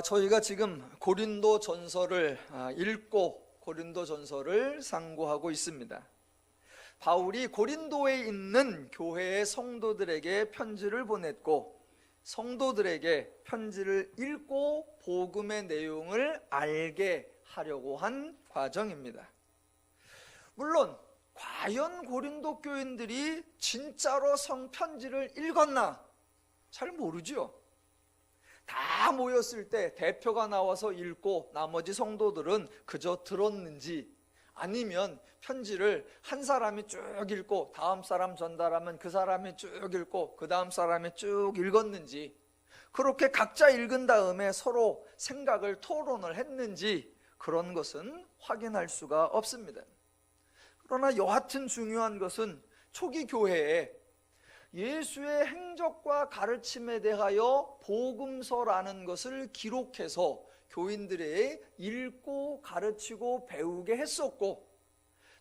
저희가 지금 고린도 전서를 읽고 고린도 전서를 상고하고 있습니다. 바울이 고린도에 있는 교회의 성도들에게 편지를 보냈고 성도들에게 편지를 읽고 복음의 내용을 알게 하려고 한 과정입니다. 물론 과연 고린도 교인들이 진짜로 성편지를 읽었나? 잘 모르죠. 다 모였을 때 대표가 나와서 읽고 나머지 성도들은 그저 들었는지, 아니면 편지를 한 사람이 쭉 읽고 다음 사람 전달하면 그 사람이 쭉 읽고 그 다음 사람이 쭉 읽었는지, 그렇게 각자 읽은 다음에 서로 생각을 토론을 했는지, 그런 것은 확인할 수가 없습니다. 그러나 여하튼 중요한 것은 초기 교회에 예수의 행적과 가르침에 대하여 복음서라는 것을 기록해서 교인들에게 읽고 가르치고 배우게 했었고,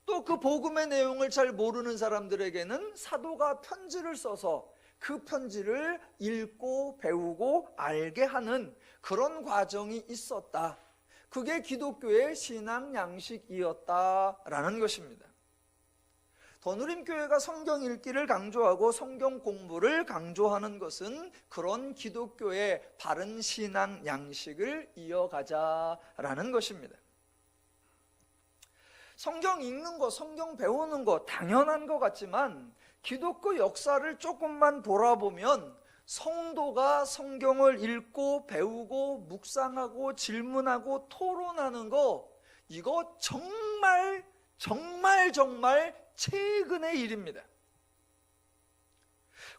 또 그 복음의 내용을 잘 모르는 사람들에게는 사도가 편지를 써서 그 편지를 읽고 배우고 알게 하는 그런 과정이 있었다. 그게 기독교의 신앙 양식이었다라는 것입니다. 더누림교회가 성경 읽기를 강조하고 성경 공부를 강조하는 것은 그런 기독교의 바른 신앙 양식을 이어가자라는 것입니다. 성경 읽는 거, 성경 배우는 거 당연한 것 같지만 기독교 역사를 조금만 돌아보면 성도가 성경을 읽고 배우고 묵상하고 질문하고 토론하는 거, 이거 정말 최근의 일입니다.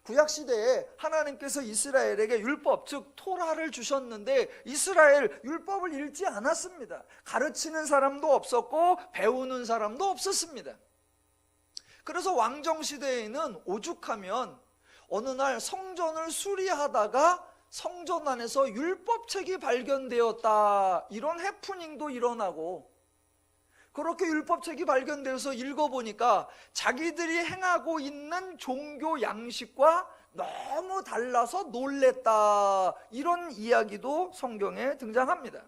구약시대에 하나님께서 이스라엘에게 율법, 즉 토라를 주셨는데 이스라엘 율법을 읽지 않았습니다. 가르치는 사람도 없었고 배우는 사람도 없었습니다. 그래서 왕정시대에는 오죽하면 어느 날 성전을 수리하다가 성전 안에서 율법책이 발견되었다, 이런 해프닝도 일어나고, 그렇게 율법책이 발견되어서 읽어보니까 자기들이 행하고 있는 종교 양식과 너무 달라서 놀랬다, 이런 이야기도 성경에 등장합니다.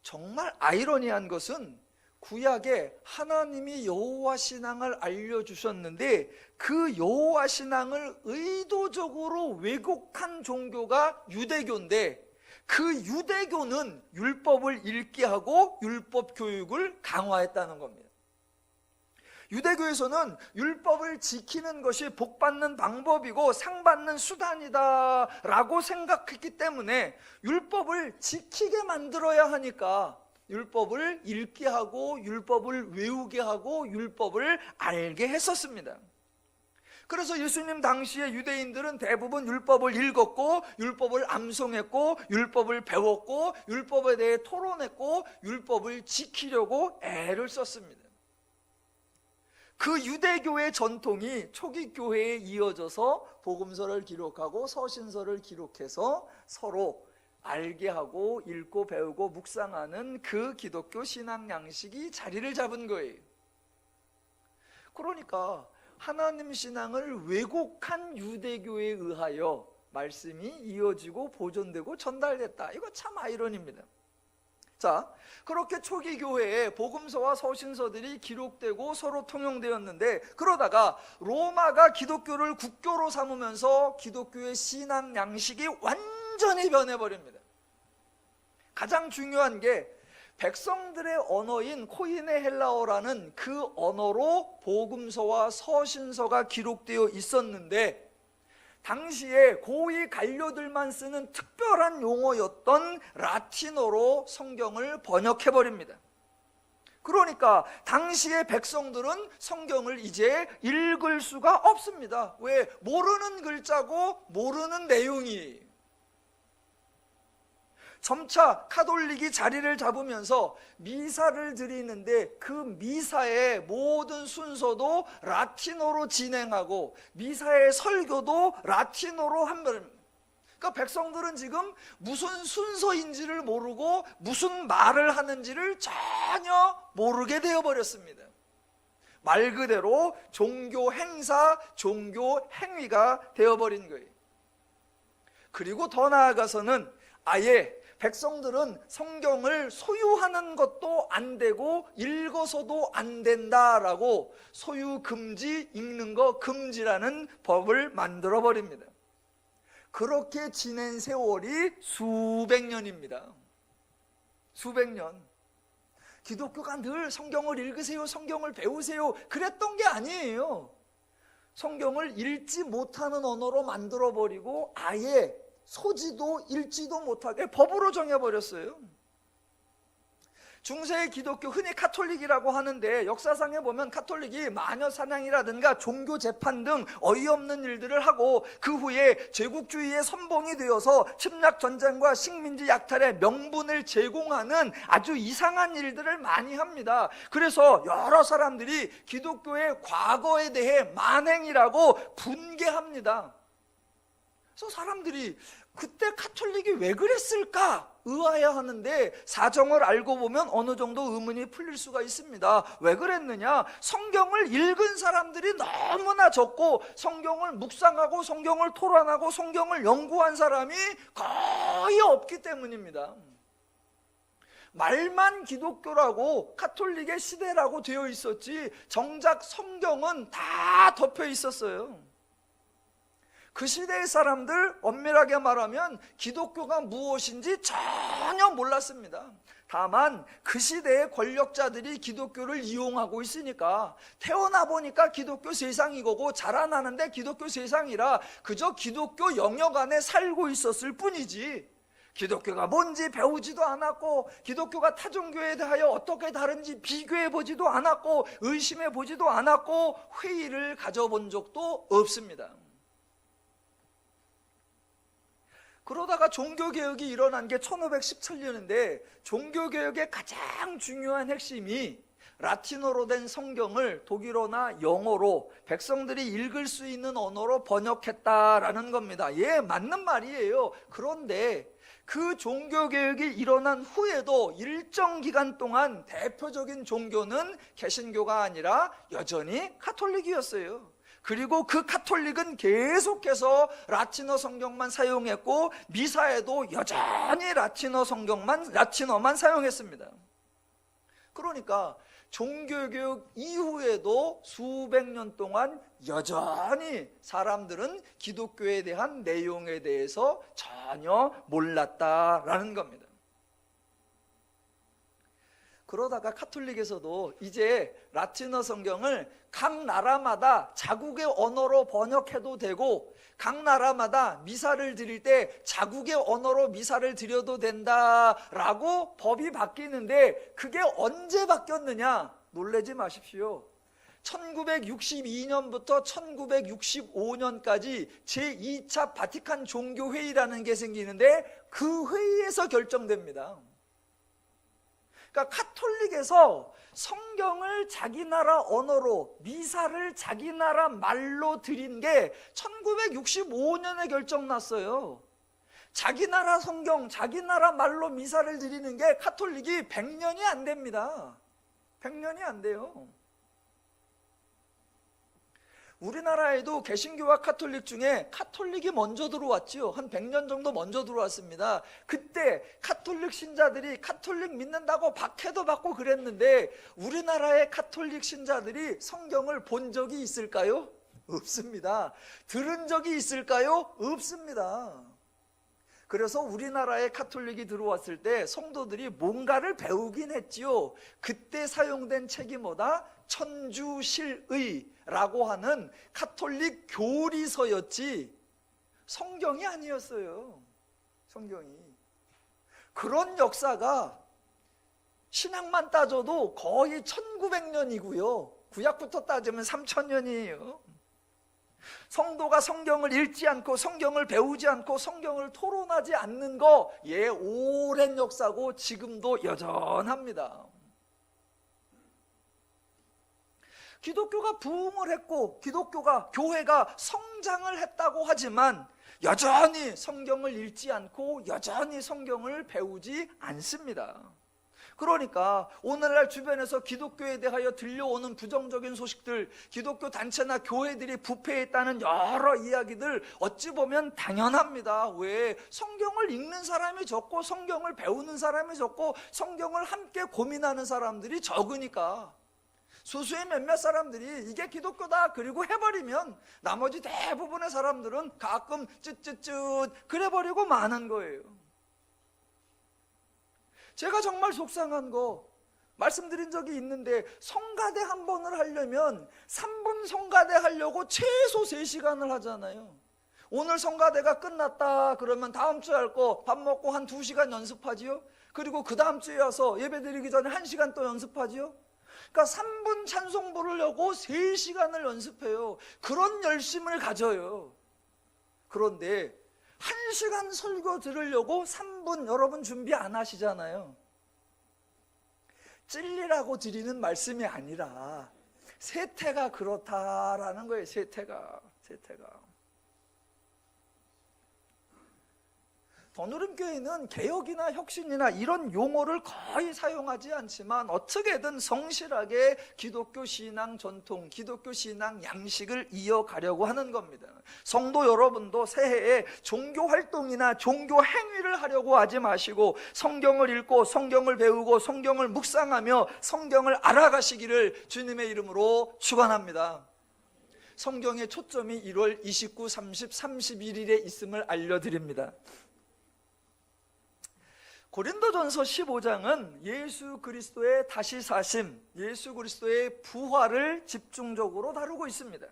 정말 아이러니한 것은 구약에 하나님이 여호와 신앙을 알려주셨는데 그 여호와 신앙을 의도적으로 왜곡한 종교가 유대교인데, 그 유대교는 율법을 읽게 하고 율법 교육을 강화했다는 겁니다. 유대교에서는 율법을 지키는 것이 복받는 방법이고 상받는 수단이다 라고 생각했기 때문에 율법을 지키게 만들어야 하니까 율법을 읽게 하고 율법을 외우게 하고 율법을 알게 했었습니다. 그래서 예수님 당시에 유대인들은 대부분 율법을 읽었고 율법을 암송했고 율법을 배웠고 율법에 대해 토론했고 율법을 지키려고 애를 썼습니다. 그 유대교의 전통이 초기 교회에 이어져서 복음서를 기록하고 서신서를 기록해서 서로 알게 하고 읽고 배우고 묵상하는 그 기독교 신앙 양식이 자리를 잡은 거예요. 그러니까 하나님 신앙을 왜곡한 유대교에 의하여 말씀이 이어지고 보존되고 전달됐다. 이거 참 아이러니입니다. 자, 그렇게 초기 교회에 복음서와 서신서들이 기록되고 서로 통용되었는데, 그러다가 로마가 기독교를 국교로 삼으면서 기독교의 신앙 양식이 완전히 변해버립니다. 가장 중요한 게 백성들의 언어인 코이네 헬라어라는 그 언어로 복음서와 서신서가 기록되어 있었는데, 당시에 고위 관료들만 쓰는 특별한 용어였던 라틴어로 성경을 번역해버립니다. 그러니까 당시의 백성들은 성경을 이제 읽을 수가 없습니다. 왜? 모르는 글자고 모르는 내용이. 점차 카톨릭이 자리를 잡으면서 미사를 드리는데 그 미사의 모든 순서도 라틴어로 진행하고 미사의 설교도 라틴어로 한번. 그러니까 백성들은 지금 무슨 순서인지를 모르고 무슨 말을 하는지를 전혀 모르게 되어버렸습니다. 말 그대로 종교 행사, 종교 행위가 되어버린 거예요. 그리고 더 나아가서는 아예 백성들은 성경을 소유하는 것도 안 되고 읽어서도 안 된다라고 소유 금지, 읽는 거 금지라는 법을 만들어 버립니다. 그렇게 지낸 세월이 수백 년입니다. 수백 년. 기독교가 늘 성경을 읽으세요, 성경을 배우세요 그랬던 게 아니에요. 성경을 읽지 못하는 언어로 만들어 버리고 아예 소지도 읽지도 못하게 법으로 정해버렸어요. 중세의 기독교, 흔히 카톨릭이라고 하는데 역사상에 보면 카톨릭이 마녀 사냥이라든가 종교 재판 등 어이없는 일들을 하고 그 후에 제국주의의 선봉이 되어서 침략 전쟁과 식민지 약탈의 명분을 제공하는 아주 이상한 일들을 많이 합니다. 그래서 여러 사람들이 기독교의 과거에 대해 만행이라고 분개합니다. 그래서 사람들이 그때 카톨릭이 왜 그랬을까 의아해하는데 사정을 알고 보면 어느 정도 의문이 풀릴 수가 있습니다. 왜 그랬느냐? 성경을 읽은 사람들이 너무나 적고 성경을 묵상하고 성경을 토론하고 성경을 연구한 사람이 거의 없기 때문입니다. 말만 기독교라고 카톨릭의 시대라고 되어 있었지 정작 성경은 다 덮여 있었어요. 그 시대의 사람들 엄밀하게 말하면 기독교가 무엇인지 전혀 몰랐습니다. 다만 그 시대의 권력자들이 기독교를 이용하고 있으니까 태어나 보니까 기독교 세상이 거고 자라나는데 기독교 세상이라 그저 기독교 영역 안에 살고 있었을 뿐이지 기독교가 뭔지 배우지도 않았고 기독교가 타 종교에 대하여 어떻게 다른지 비교해 보지도 않았고 의심해 보지도 않았고 회의를 가져본 적도 없습니다. 그러다가 종교개혁이 일어난 게 1517년인데 종교개혁의 가장 중요한 핵심이 라틴어로 된 성경을 독일어나 영어로 백성들이 읽을 수 있는 언어로 번역했다라는 겁니다. 예, 맞는 말이에요. 그런데 그 종교개혁이 일어난 후에도 일정 기간 동안 대표적인 종교는 개신교가 아니라 여전히 카톨릭이었어요. 그리고 그 카톨릭은 계속해서 라틴어 성경만 사용했고 미사에도 여전히 라틴어만 사용했습니다. 그러니까 종교개혁 이후에도 수백 년 동안 여전히 사람들은 기독교에 대한 내용에 대해서 전혀 몰랐다라는 겁니다. 그러다가 카톨릭에서도 이제 라틴어 성경을 각 나라마다 자국의 언어로 번역해도 되고 각 나라마다 미사를 드릴 때 자국의 언어로 미사를 드려도 된다라고 법이 바뀌는데 그게 언제 바뀌었느냐? 놀라지 마십시오. 1962년부터 1965년까지 제2차 바티칸 종교회의라는 게 생기는데 그 회의에서 결정됩니다. 그러니까 카톨릭에서 성경을 자기 나라 언어로 미사를 자기 나라 말로 드린 게 1965년에 결정났어요. 자기 나라 성경, 자기 나라 말로 미사를 드리는 게 카톨릭이 100년이 안 됩니다. 100년이 안 돼요. 우리나라에도 개신교와 카톨릭 중에 카톨릭이 먼저 들어왔지요. 한 100년 정도 먼저 들어왔습니다. 그때 카톨릭 신자들이 카톨릭 믿는다고 박해도 받고 그랬는데 우리나라의 카톨릭 신자들이 성경을 본 적이 있을까요? 없습니다. 들은 적이 있을까요? 없습니다. 그래서 우리나라에 카톨릭이 들어왔을 때 성도들이 뭔가를 배우긴 했지요. 그때 사용된 책이 뭐다? 천주실의라고 하는 카톨릭 교리서였지 성경이 아니었어요. 성경이. 그런 역사가 신학만 따져도 거의 1900년이고요. 구약부터 따지면 3000년이에요. 성도가 성경을 읽지 않고 성경을 배우지 않고 성경을 토론하지 않는 거 오랜 역사고 지금도 여전합니다. 기독교가 부흥을 했고 교회가 성장을 했다고 하지만 여전히 성경을 읽지 않고 여전히 성경을 배우지 않습니다. 그러니까 오늘날 주변에서 기독교에 대하여 들려오는 부정적인 소식들, 기독교 단체나 교회들이 부패했다는 여러 이야기들 어찌 보면 당연합니다. 왜? 성경을 읽는 사람이 적고 성경을 배우는 사람이 적고 성경을 함께 고민하는 사람들이 적으니까. 소수의 몇몇 사람들이 이게 기독교다 그리고 해버리면 나머지 대부분의 사람들은 가끔 쯧쯧쯧 그래버리고 마는 거예요. 제가 정말 속상한 거 말씀드린 적이 있는데, 성가대 한 번을 하려면 3분 성가대 하려고 최소 3시간을 하잖아요. 오늘 성가대가 끝났다 그러면 다음 주에 할 거 밥 먹고 한 2시간 연습하지요. 그리고 그 다음 주에 와서 예배드리기 전에 1시간 또 연습하지요. 그러니까 3분 찬송 부르려고 3시간을 연습해요. 그런 열심을 가져요. 그런데 1시간 설교 들으려고 3분 여러분 준비 안 하시잖아요. 찔리라고 드리는 말씀이 아니라 세태가 그렇다라는 거예요. 세태가. 더누림교회는 개혁이나 혁신이나 이런 용어를 거의 사용하지 않지만 어떻게든 성실하게 기독교 신앙 전통, 기독교 신앙 양식을 이어가려고 하는 겁니다. 성도 여러분도 새해에 종교 활동이나 종교 행위를 하려고 하지 마시고 성경을 읽고 성경을 배우고 성경을 묵상하며 성경을 알아가시기를 주님의 이름으로 축원합니다. 성경의 초점이 1월 29, 30, 31일에 있음을 알려드립니다. 고린도전서 15장은 예수 그리스도의 다시 사심, 예수 그리스도의 부활을 집중적으로 다루고 있습니다.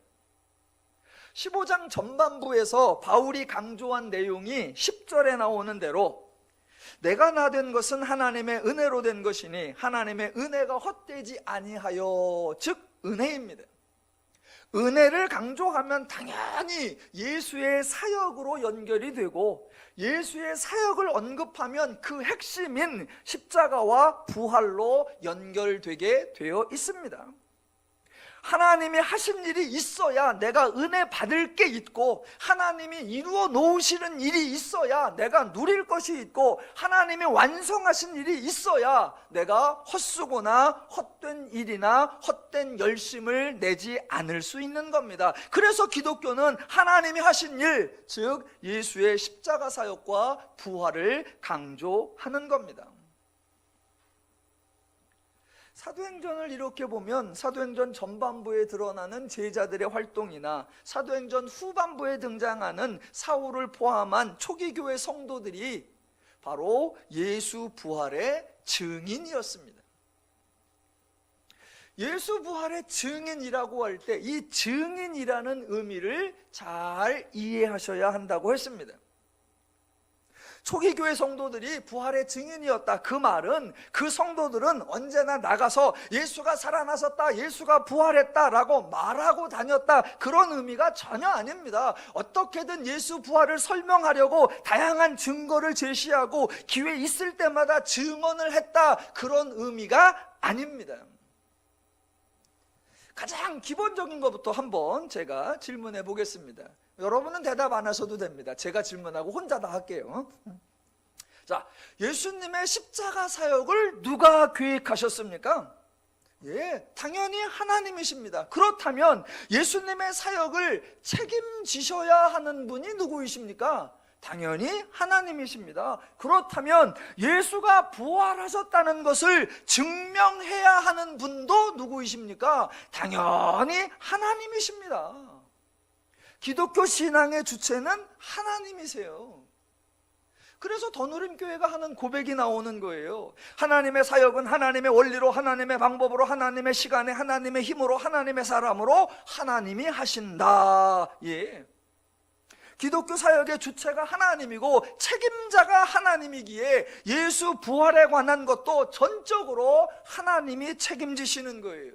15장 전반부에서 바울이 강조한 내용이 10절에 나오는 대로 내가 나된 것은 하나님의 은혜로 된 것이니 하나님의 은혜가 헛되지 아니하여, 즉 은혜입니다. 은혜를 강조하면 당연히 예수의 사역으로 연결이 되고, 예수의 사역을 언급하면 그 핵심인 십자가와 부활로 연결되게 되어 있습니다. 하나님이 하신 일이 있어야 내가 은혜 받을 게 있고, 하나님이 이루어 놓으시는 일이 있어야 내가 누릴 것이 있고, 하나님이 완성하신 일이 있어야 내가 헛수고나 헛된 일이나 헛된 열심을 내지 않을 수 있는 겁니다. 그래서 기독교는 하나님이 하신 일, 즉 예수의 십자가 사역과 부활을 강조하는 겁니다. 사도행전을 이렇게 보면 사도행전 전반부에 드러나는 제자들의 활동이나 사도행전 후반부에 등장하는 사울을 포함한 초기 교회 성도들이 바로 예수 부활의 증인이었습니다. 예수 부활의 증인이라고 할 때 이 증인이라는 의미를 잘 이해하셔야 한다고 했습니다. 초기 교회 성도들이 부활의 증인이었다. 그 말은 그 성도들은 언제나 나가서 예수가 살아나셨다, 예수가 부활했다라고 말하고 다녔다, 그런 의미가 전혀 아닙니다. 어떻게든 예수 부활을 설명하려고 다양한 증거를 제시하고 기회 있을 때마다 증언을 했다, 그런 의미가 아닙니다. 가장 기본적인 것부터 한번 제가 질문해 보겠습니다. 여러분은 대답 안 하셔도 됩니다. 제가 질문하고 혼자 다 할게요. 자, 예수님의 십자가 사역을 누가 계획하셨습니까? 예, 당연히 하나님이십니다. 그렇다면 예수님의 사역을 책임지셔야 하는 분이 누구이십니까? 당연히 하나님이십니다. 그렇다면 예수가 부활하셨다는 것을 증명해야 하는 분도 누구이십니까? 당연히 하나님이십니다. 기독교 신앙의 주체는 하나님이세요. 그래서 더누림교회가 하는 고백이 나오는 거예요. 하나님의 사역은 하나님의 원리로, 하나님의 방법으로, 하나님의 시간에, 하나님의 힘으로, 하나님의 사람으로 하나님이 하신다. 예. 기독교 사역의 주체가 하나님이고 책임자가 하나님이기에 예수 부활에 관한 것도 전적으로 하나님이 책임지시는 거예요.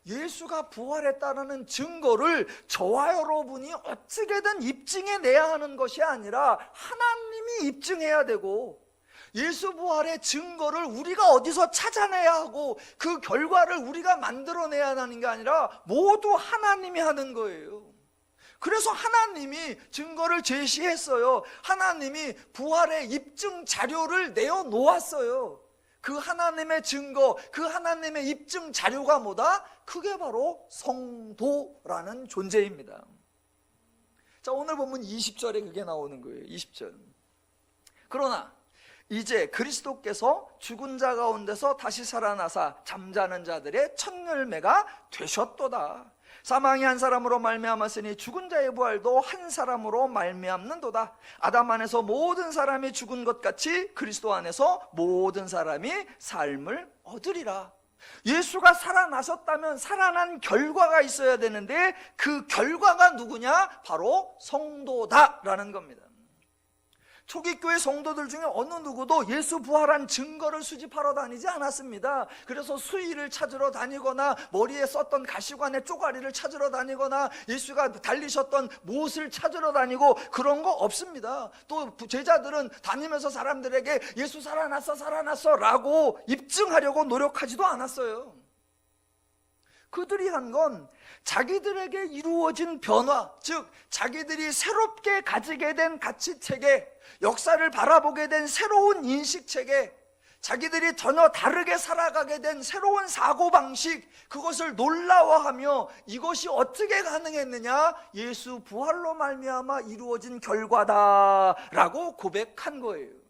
예수가 부활했다는 증거를 저와 여러분이 어떻게든 입증해내야 하는 것이 아니라 하나님이 입증해야 되고, 예수 부활의 증거를 우리가 어디서 찾아내야 하고 그 결과를 우리가 만들어내야 하는 게 아니라 모두 하나님이 하는 거예요. 그래서 하나님이 증거를 제시했어요. 하나님이 부활의 입증 자료를 내어놓았어요. 그 하나님의 증거, 그 하나님의 입증 자료가 뭐다? 그게 바로 성도라는 존재입니다. 자, 오늘 본문 20절에 그게 나오는 거예요. 20절. 그러나 이제 그리스도께서 죽은 자 가운데서 다시 살아나사 잠자는 자들의 첫 열매가 되셨도다. 사망이 한 사람으로 말미암았으니 죽은 자의 부활도 한 사람으로 말미암는도다. 아담 안에서 모든 사람이 죽은 것 같이 그리스도 안에서 모든 사람이 삶을 얻으리라. 예수가 살아나셨다면 살아난 결과가 있어야 되는데 그 결과가 누구냐? 바로 성도다라는 겁니다. 초기 교회 성도들 중에 어느 누구도 예수 부활한 증거를 수집하러 다니지 않았습니다. 그래서 수의를 찾으러 다니거나 머리에 썼던 가시관의 쪼가리를 찾으러 다니거나 예수가 달리셨던 못을 찾으러 다니고 그런 거 없습니다. 또 제자들은 다니면서 사람들에게 예수 살아났어 라고 입증하려고 노력하지도 않았어요. 그들이 한 건 자기들에게 이루어진 변화, 즉 자기들이 새롭게 가지게 된 가치체계, 역사를 바라보게 된 새로운 인식체계, 자기들이 전혀 다르게 살아가게 된 새로운 사고방식, 그것을 놀라워하며 이것이 어떻게 가능했느냐? 예수 부활로 말미암아 이루어진 결과다라고 고백한 거예요.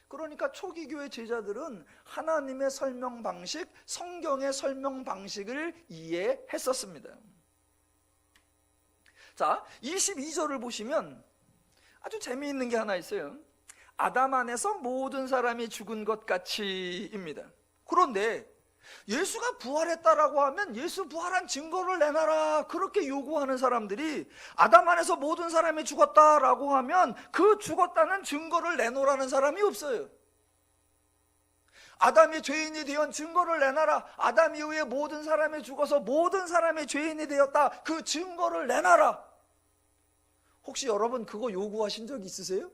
그러니까 초기 교회 제자들은 하나님의 설명 방식, 성경의 설명 방식을 이해했었습니다. 자, 22절을 보시면 아주 재미있는 게 하나 있어요. 아담 안에서 모든 사람이 죽은 것 같이입니다. 그런데 예수가 부활했다라고 하면 예수 부활한 증거를 내놔라 그렇게 요구하는 사람들이 아담 안에서 모든 사람이 죽었다라고 하면 그 죽었다는 증거를 내놓으라는 사람이 없어요. 아담이 죄인이 되었 증거를 내놔라. 아담 이후에 모든 사람이 죽어서 모든 사람이 죄인이 되었다. 그 증거를 내놔라. 혹시 여러분 그거 요구하신 적 있으세요?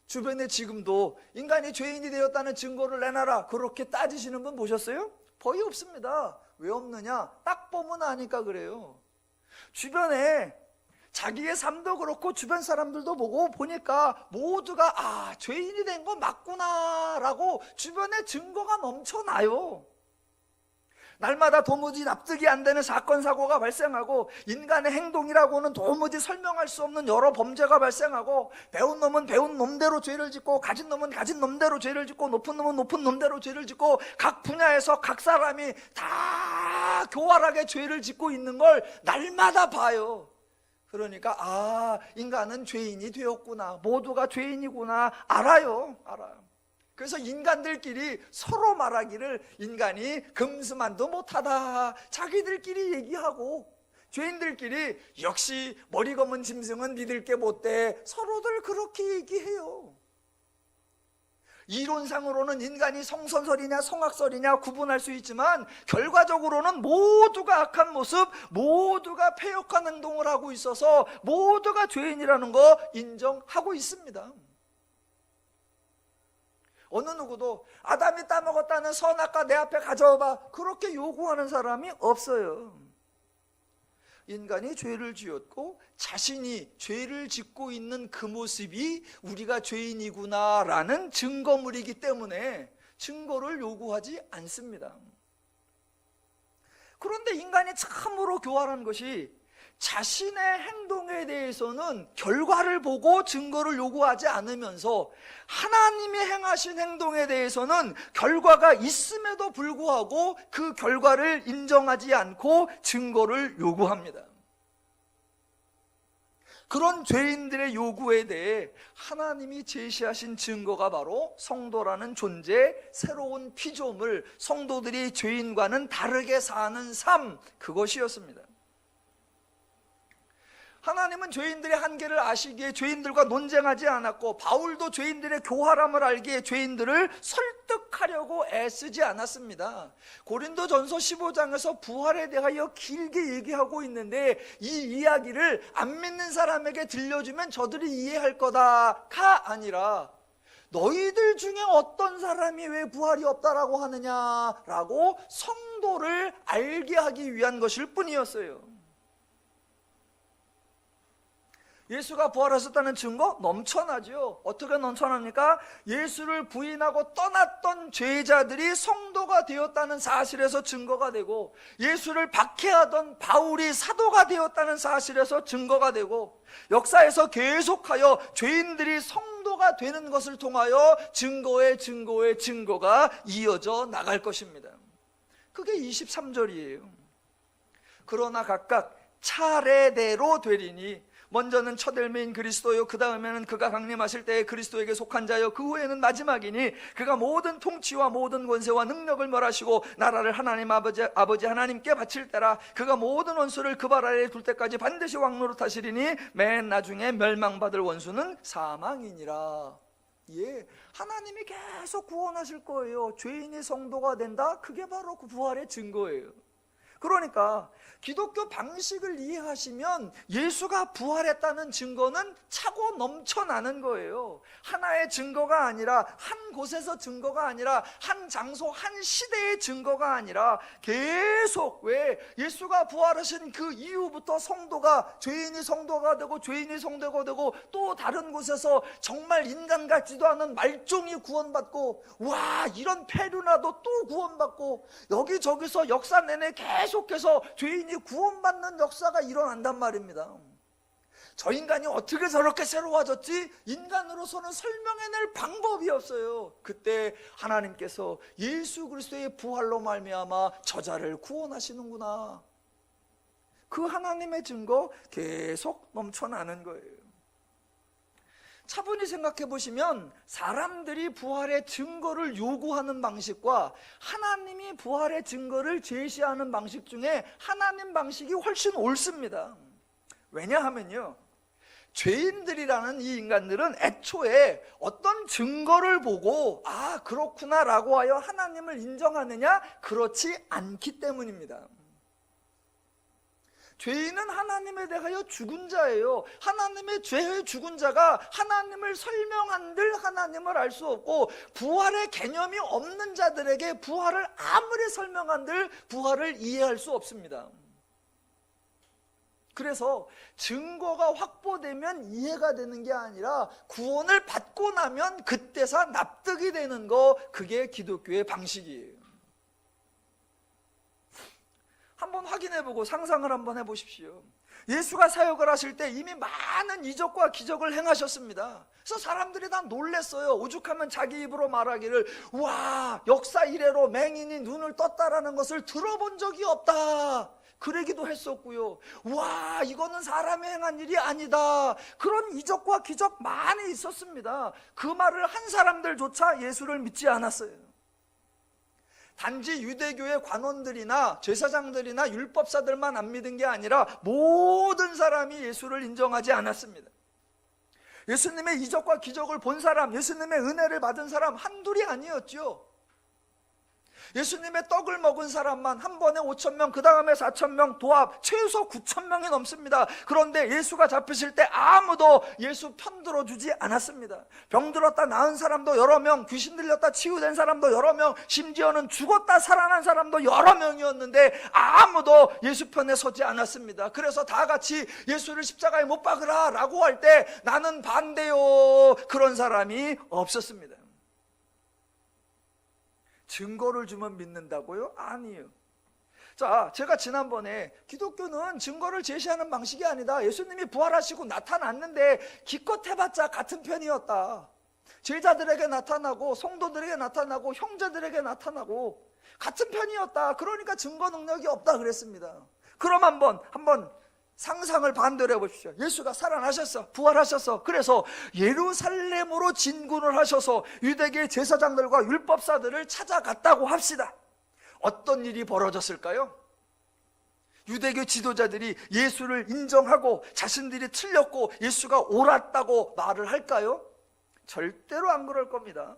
주변에 지금도 인간이 죄인이 되었다는 증거를 내놔라 그렇게 따지시는 분 보셨어요? 거의 없습니다. 왜 없느냐? 딱 보면 아니까 그래요. 주변에 자기의 삶도 그렇고 주변 사람들도 보고 보니까 모두가 죄인이 된 거 맞구나 라고 주변에 증거가 넘쳐나요. 날마다 도무지 납득이 안 되는 사건 사고가 발생하고 인간의 행동이라고는 도무지 설명할 수 없는 여러 범죄가 발생하고 배운 놈은 배운 놈대로 죄를 짓고 가진 놈은 가진 놈대로 죄를 짓고 높은 놈은 높은 놈대로 죄를 짓고 각 분야에서 각 사람이 다 교활하게 죄를 짓고 있는 걸 날마다 봐요. 그러니까 인간은 죄인이 되었구나, 모두가 죄인이구나 알아요. 그래서 인간들끼리 서로 말하기를 인간이 금수만도 못하다 자기들끼리 얘기하고, 죄인들끼리 역시 머리 검은 짐승은 믿을 게 못돼 서로들 그렇게 얘기해요. 이론상으로는 인간이 성선설이냐 성악설이냐 구분할 수 있지만 결과적으로는 모두가 악한 모습, 모두가 패역한 행동을 하고 있어서 모두가 죄인이라는 거 인정하고 있습니다. 어느 누구도 아담이 따먹었다는 선악과 내 앞에 가져와봐 그렇게 요구하는 사람이 없어요. 인간이 죄를 지었고 자신이 죄를 짓고 있는 그 모습이 우리가 죄인이구나 라는 증거물이기 때문에 증거를 요구하지 않습니다. 그런데 인간이 참으로 교활한 것이 자신의 행동에 대해서는 결과를 보고 증거를 요구하지 않으면서 하나님이 행하신 행동에 대해서는 결과가 있음에도 불구하고 그 결과를 인정하지 않고 증거를 요구합니다. 그런 죄인들의 요구에 대해 하나님이 제시하신 증거가 바로 성도라는 존재, 새로운 피조물, 성도들이 죄인과는 다르게 사는 삶, 그것이었습니다. 하나님은 죄인들의 한계를 아시기에 죄인들과 논쟁하지 않았고 바울도 죄인들의 교활함을 알기에 죄인들을 설득하려고 애쓰지 않았습니다. 고린도전서 15장에서 부활에 대하여 길게 얘기하고 있는데 이 이야기를 안 믿는 사람에게 들려주면 저들이 이해할 거다가 아니라 너희들 중에 어떤 사람이 왜 부활이 없다라고 하느냐라고 성도를 알게 하기 위한 것일 뿐이었어요. 예수가 부활하셨다는 증거 넘쳐나죠. 어떻게 넘쳐납니까? 예수를 부인하고 떠났던 죄자들이 성도가 되었다는 사실에서 증거가 되고, 예수를 박해하던 바울이 사도가 되었다는 사실에서 증거가 되고, 역사에서 계속하여 죄인들이 성도가 되는 것을 통하여 증거의 증거가 이어져 나갈 것입니다. 그게 23절이에요. 그러나 각각 차례대로 되리니, 먼저는 첫 열매인 그리스도요, 그 다음에는 그가 강림하실 때에 그리스도에게 속한 자요, 그 후에는 마지막이니 그가 모든 통치와 모든 권세와 능력을 멸하시고 나라를 하나님 아버지 하나님께 바칠 때라. 그가 모든 원수를 그 발 아래에 둘 때까지 반드시 왕노릇하시리니 맨 나중에 멸망받을 원수는 사망이니라. 예, 하나님이 계속 구원하실 거예요. 죄인이 성도가 된다? 그게 바로 그 부활의 증거예요. 그러니까 기독교 방식을 이해하시면 예수가 부활했다는 증거는 차고 넘쳐나는 거예요. 하나의 증거가 아니라, 한 곳에서 증거가 아니라, 한 장소, 한 시대의 증거가 아니라 계속, 왜 예수가 부활하신 그 이후부터 성도가, 죄인이 성도가 되고 죄인이 성도가 되고, 또 다른 곳에서 정말 인간 같지도 않은 말종이 구원받고, 와, 이런 페루나도 또 구원받고, 여기저기서 역사 내내 계속해서 죄인이 구원받는 역사가 일어난단 말입니다. 저 인간이 어떻게 저렇게 새로워졌지? 인간으로서는 설명해낼 방법이 없어요. 그때 하나님께서 예수 그리스도의 부활로 말미암아 저자를 구원하시는구나. 그 하나님의 증거 계속 넘쳐나는 거예요. 차분히 생각해 보시면 사람들이 부활의 증거를 요구하는 방식과 하나님이 부활의 증거를 제시하는 방식 중에 하나님 방식이 훨씬 옳습니다. 왜냐하면요, 죄인들이라는 이 인간들은 애초에 어떤 증거를 보고 아, 그렇구나 라고 하여 하나님을 인정하느냐? 그렇지 않기 때문입니다. 죄인은 하나님에 대하여 죽은 자예요. 하나님의 죄의 죽은 자가 하나님을 설명한들 하나님을 알 수 없고, 부활의 개념이 없는 자들에게 부활을 아무리 설명한들 부활을 이해할 수 없습니다. 그래서 증거가 확보되면 이해가 되는 게 아니라 구원을 받고 나면 그때서 납득이 되는 거, 그게 기독교의 방식이에요. 한번 확인해보고 상상을 한번 해보십시오. 예수가 사역을 하실 때 이미 많은 이적과 기적을 행하셨습니다. 그래서 사람들이 다 놀랬어요. 오죽하면 자기 입으로 말하기를, 와, 역사 이래로 맹인이 눈을 떴다라는 것을 들어본 적이 없다, 그러기도 했었고요. 와, 이거는 사람이 행한 일이 아니다, 그런 이적과 기적 많이 있었습니다. 그 말을 한 사람들조차 예수를 믿지 않았어요. 단지 유대교의 관원들이나 제사장들이나 율법사들만 안 믿은 게 아니라 모든 사람이 예수를 인정하지 않았습니다. 예수님의 이적과 기적을 본 사람, 예수님의 은혜를 받은 사람 한둘이 아니었죠. 예수님의 떡을 먹은 사람만 한 번에 5,000명, 그 다음에 4,000명, 도합 최소 9,000명이 넘습니다. 그런데 예수가 잡히실 때 아무도 예수 편들어 주지 않았습니다. 병 들었다 나은 사람도 여러 명, 귀신 들렸다 치유된 사람도 여러 명, 심지어는 죽었다 살아난 사람도 여러 명이었는데 아무도 예수 편에 서지 않았습니다. 그래서 다 같이 예수를 십자가에 못 박으라 라고 할 때 나는 반대요, 그런 사람이 없었습니다. 증거를 주면 믿는다고요? 아니에요. 자, 제가 지난번에 기독교는 증거를 제시하는 방식이 아니다, 예수님이 부활하시고 나타났는데 기껏 해봤자 같은 편이었다, 제자들에게 나타나고 성도들에게 나타나고 형제들에게 나타나고 같은 편이었다, 그러니까 증거 능력이 없다 그랬습니다. 그럼 한번 상상을 반대로 해보십시오. 예수가 살아나셨어, 부활하셨어. 그래서 예루살렘으로 진군을 하셔서 유대계 제사장들과 율법사들을 찾아갔다고 합시다. 어떤 일이 벌어졌을까요? 유대교 지도자들이 예수를 인정하고 자신들이 틀렸고 예수가 옳았다고 말을 할까요? 절대로 안 그럴 겁니다.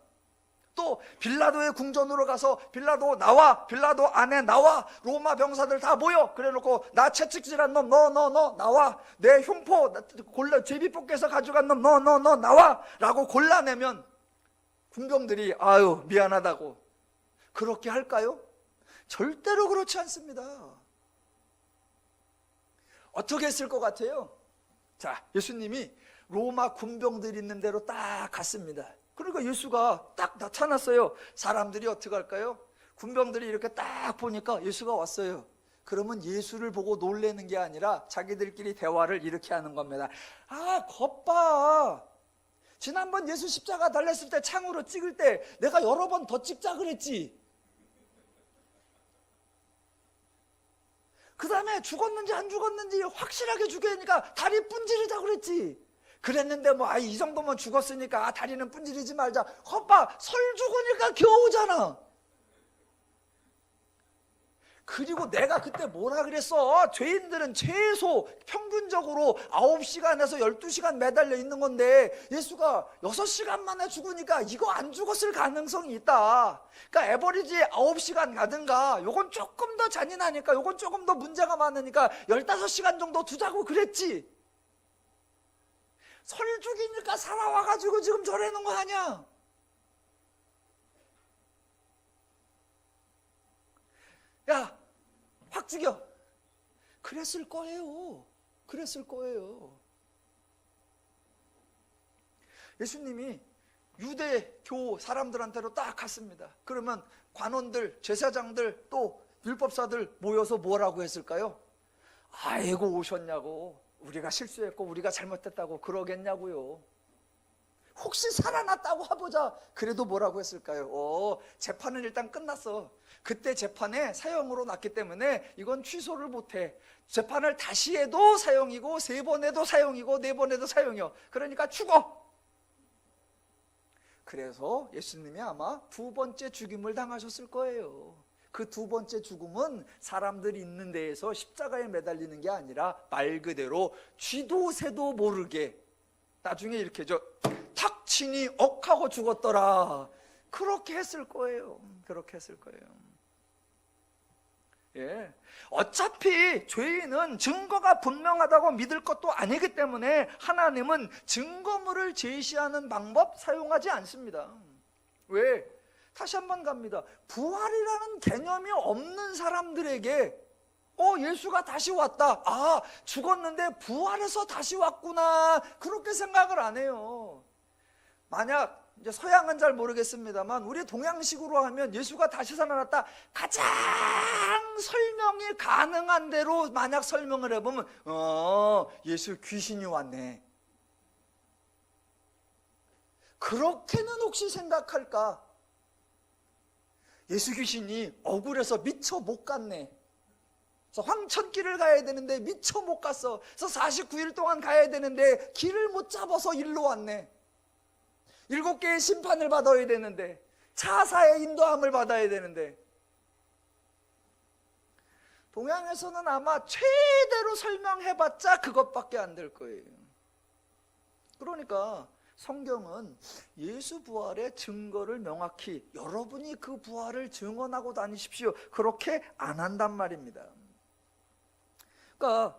또 빌라도의 궁전으로 가서 빌라도 나와, 빌라도 안에 나와, 로마 병사들 다 모여, 그래놓고 나 채찍질한 놈 너 나와, 내 흉포 제비 뽑기해서 가져간 놈 너 나와 라고 골라내면 군병들이 아유 미안하다고 그렇게 할까요? 절대로 그렇지 않습니다. 어떻게 했을 것 같아요? 자, 예수님이 로마 군병들이 있는 데로 딱 갔습니다. 그러니까 예수가 딱 나타났어요. 사람들이 어떻게 할까요? 군병들이 이렇게 딱 보니까 예수가 왔어요. 그러면 예수를 보고 놀래는 게 아니라 자기들끼리 대화를 이렇게 하는 겁니다. 아, 겉봐. 지난번 예수 십자가 달렸을 때 창으로 찍을 때 내가 여러 번 더 찍자 그랬지. 그 다음에 죽었는지 안 죽었는지 확실하게 죽여야 하니까 다리 분지르자 그랬지. 그랬는데 뭐 이 정도면 죽었으니까 다리는 분지르지 말자. 겉봐, 설 죽으니까 겨우잖아. 그리고 내가 그때 뭐라 그랬어? 죄인들은 최소 평균적으로 9시간에서 12시간 매달려 있는 건데 예수가 6시간 만에 죽으니까 이거 안 죽었을 가능성이 있다. 그러니까 에버리지 9시간 가든가 요건 조금 더 잔인하니까 요건 조금 더 문제가 많으니까 15시간 정도 두자고 그랬지. 설 죽이니까 살아와가지고 지금 저러는 거 아니야. 야, 확 죽여. 그랬을 거예요. 그랬을 거예요. 예수님이 유대교 사람들한테로 딱 갔습니다. 그러면 관원들, 제사장들, 또 율법사들 모여서 뭐라고 했을까요? 아이고 오셨냐고. 우리가 실수했고 우리가 잘못했다고 그러겠냐고요. 혹시 살아났다고 해보자. 그래도 뭐라고 했을까요? 재판은 일단 끝났어. 그때 재판에 사형으로 났기 때문에 이건 취소를 못해. 재판을 다시 해도 사형이고 3번 해도 사형이고 4번 해도 사형이요. 그러니까 죽어. 그래서 예수님이 아마 2번째 죽임을 당하셨을 거예요. 그 2번째 죽음은 사람들이 있는 데에서 십자가에 매달리는 게 아니라 말 그대로 쥐도 새도 모르게 나중에 이렇게 탁 치니 억하고 죽었더라. 그렇게 했을 거예요. 그렇게 했을 거예요. 예. 어차피 죄인은 증거가 분명하다고 믿을 것도 아니기 때문에 하나님은 증거물을 제시하는 방법 사용하지 않습니다. 왜? 다시 한번 갑니다. 부활이라는 개념이 없는 사람들에게 예수가 다시 왔다. 아, 죽었는데 부활해서 다시 왔구나. 그렇게 생각을 안 해요. 만약 이제 서양은 잘 모르겠습니다만 우리 동양식으로 하면 예수가 다시 살아났다. 가장 설명이 가능한 대로 만약 설명을 해보면 예수 귀신이 왔네. 그렇게는 혹시 생각할까? 예수 귀신이 억울해서 미처 못 갔네. 그래서 황천길을 가야 되는데 미처 못 갔어. 그래서 49일 동안 가야 되는데 길을 못 잡아서 일로 왔네. 7개의 심판을 받아야 되는데 차사의 인도함을 받아야 되는데 동양에서는 아마 최대로 설명해봤자 그것밖에 안 될 거예요. 그러니까 성경은 예수 부활의 증거를 명확히 여러분이 그 부활을 증언하고 다니십시오. 그렇게 안 한단 말입니다. 그러니까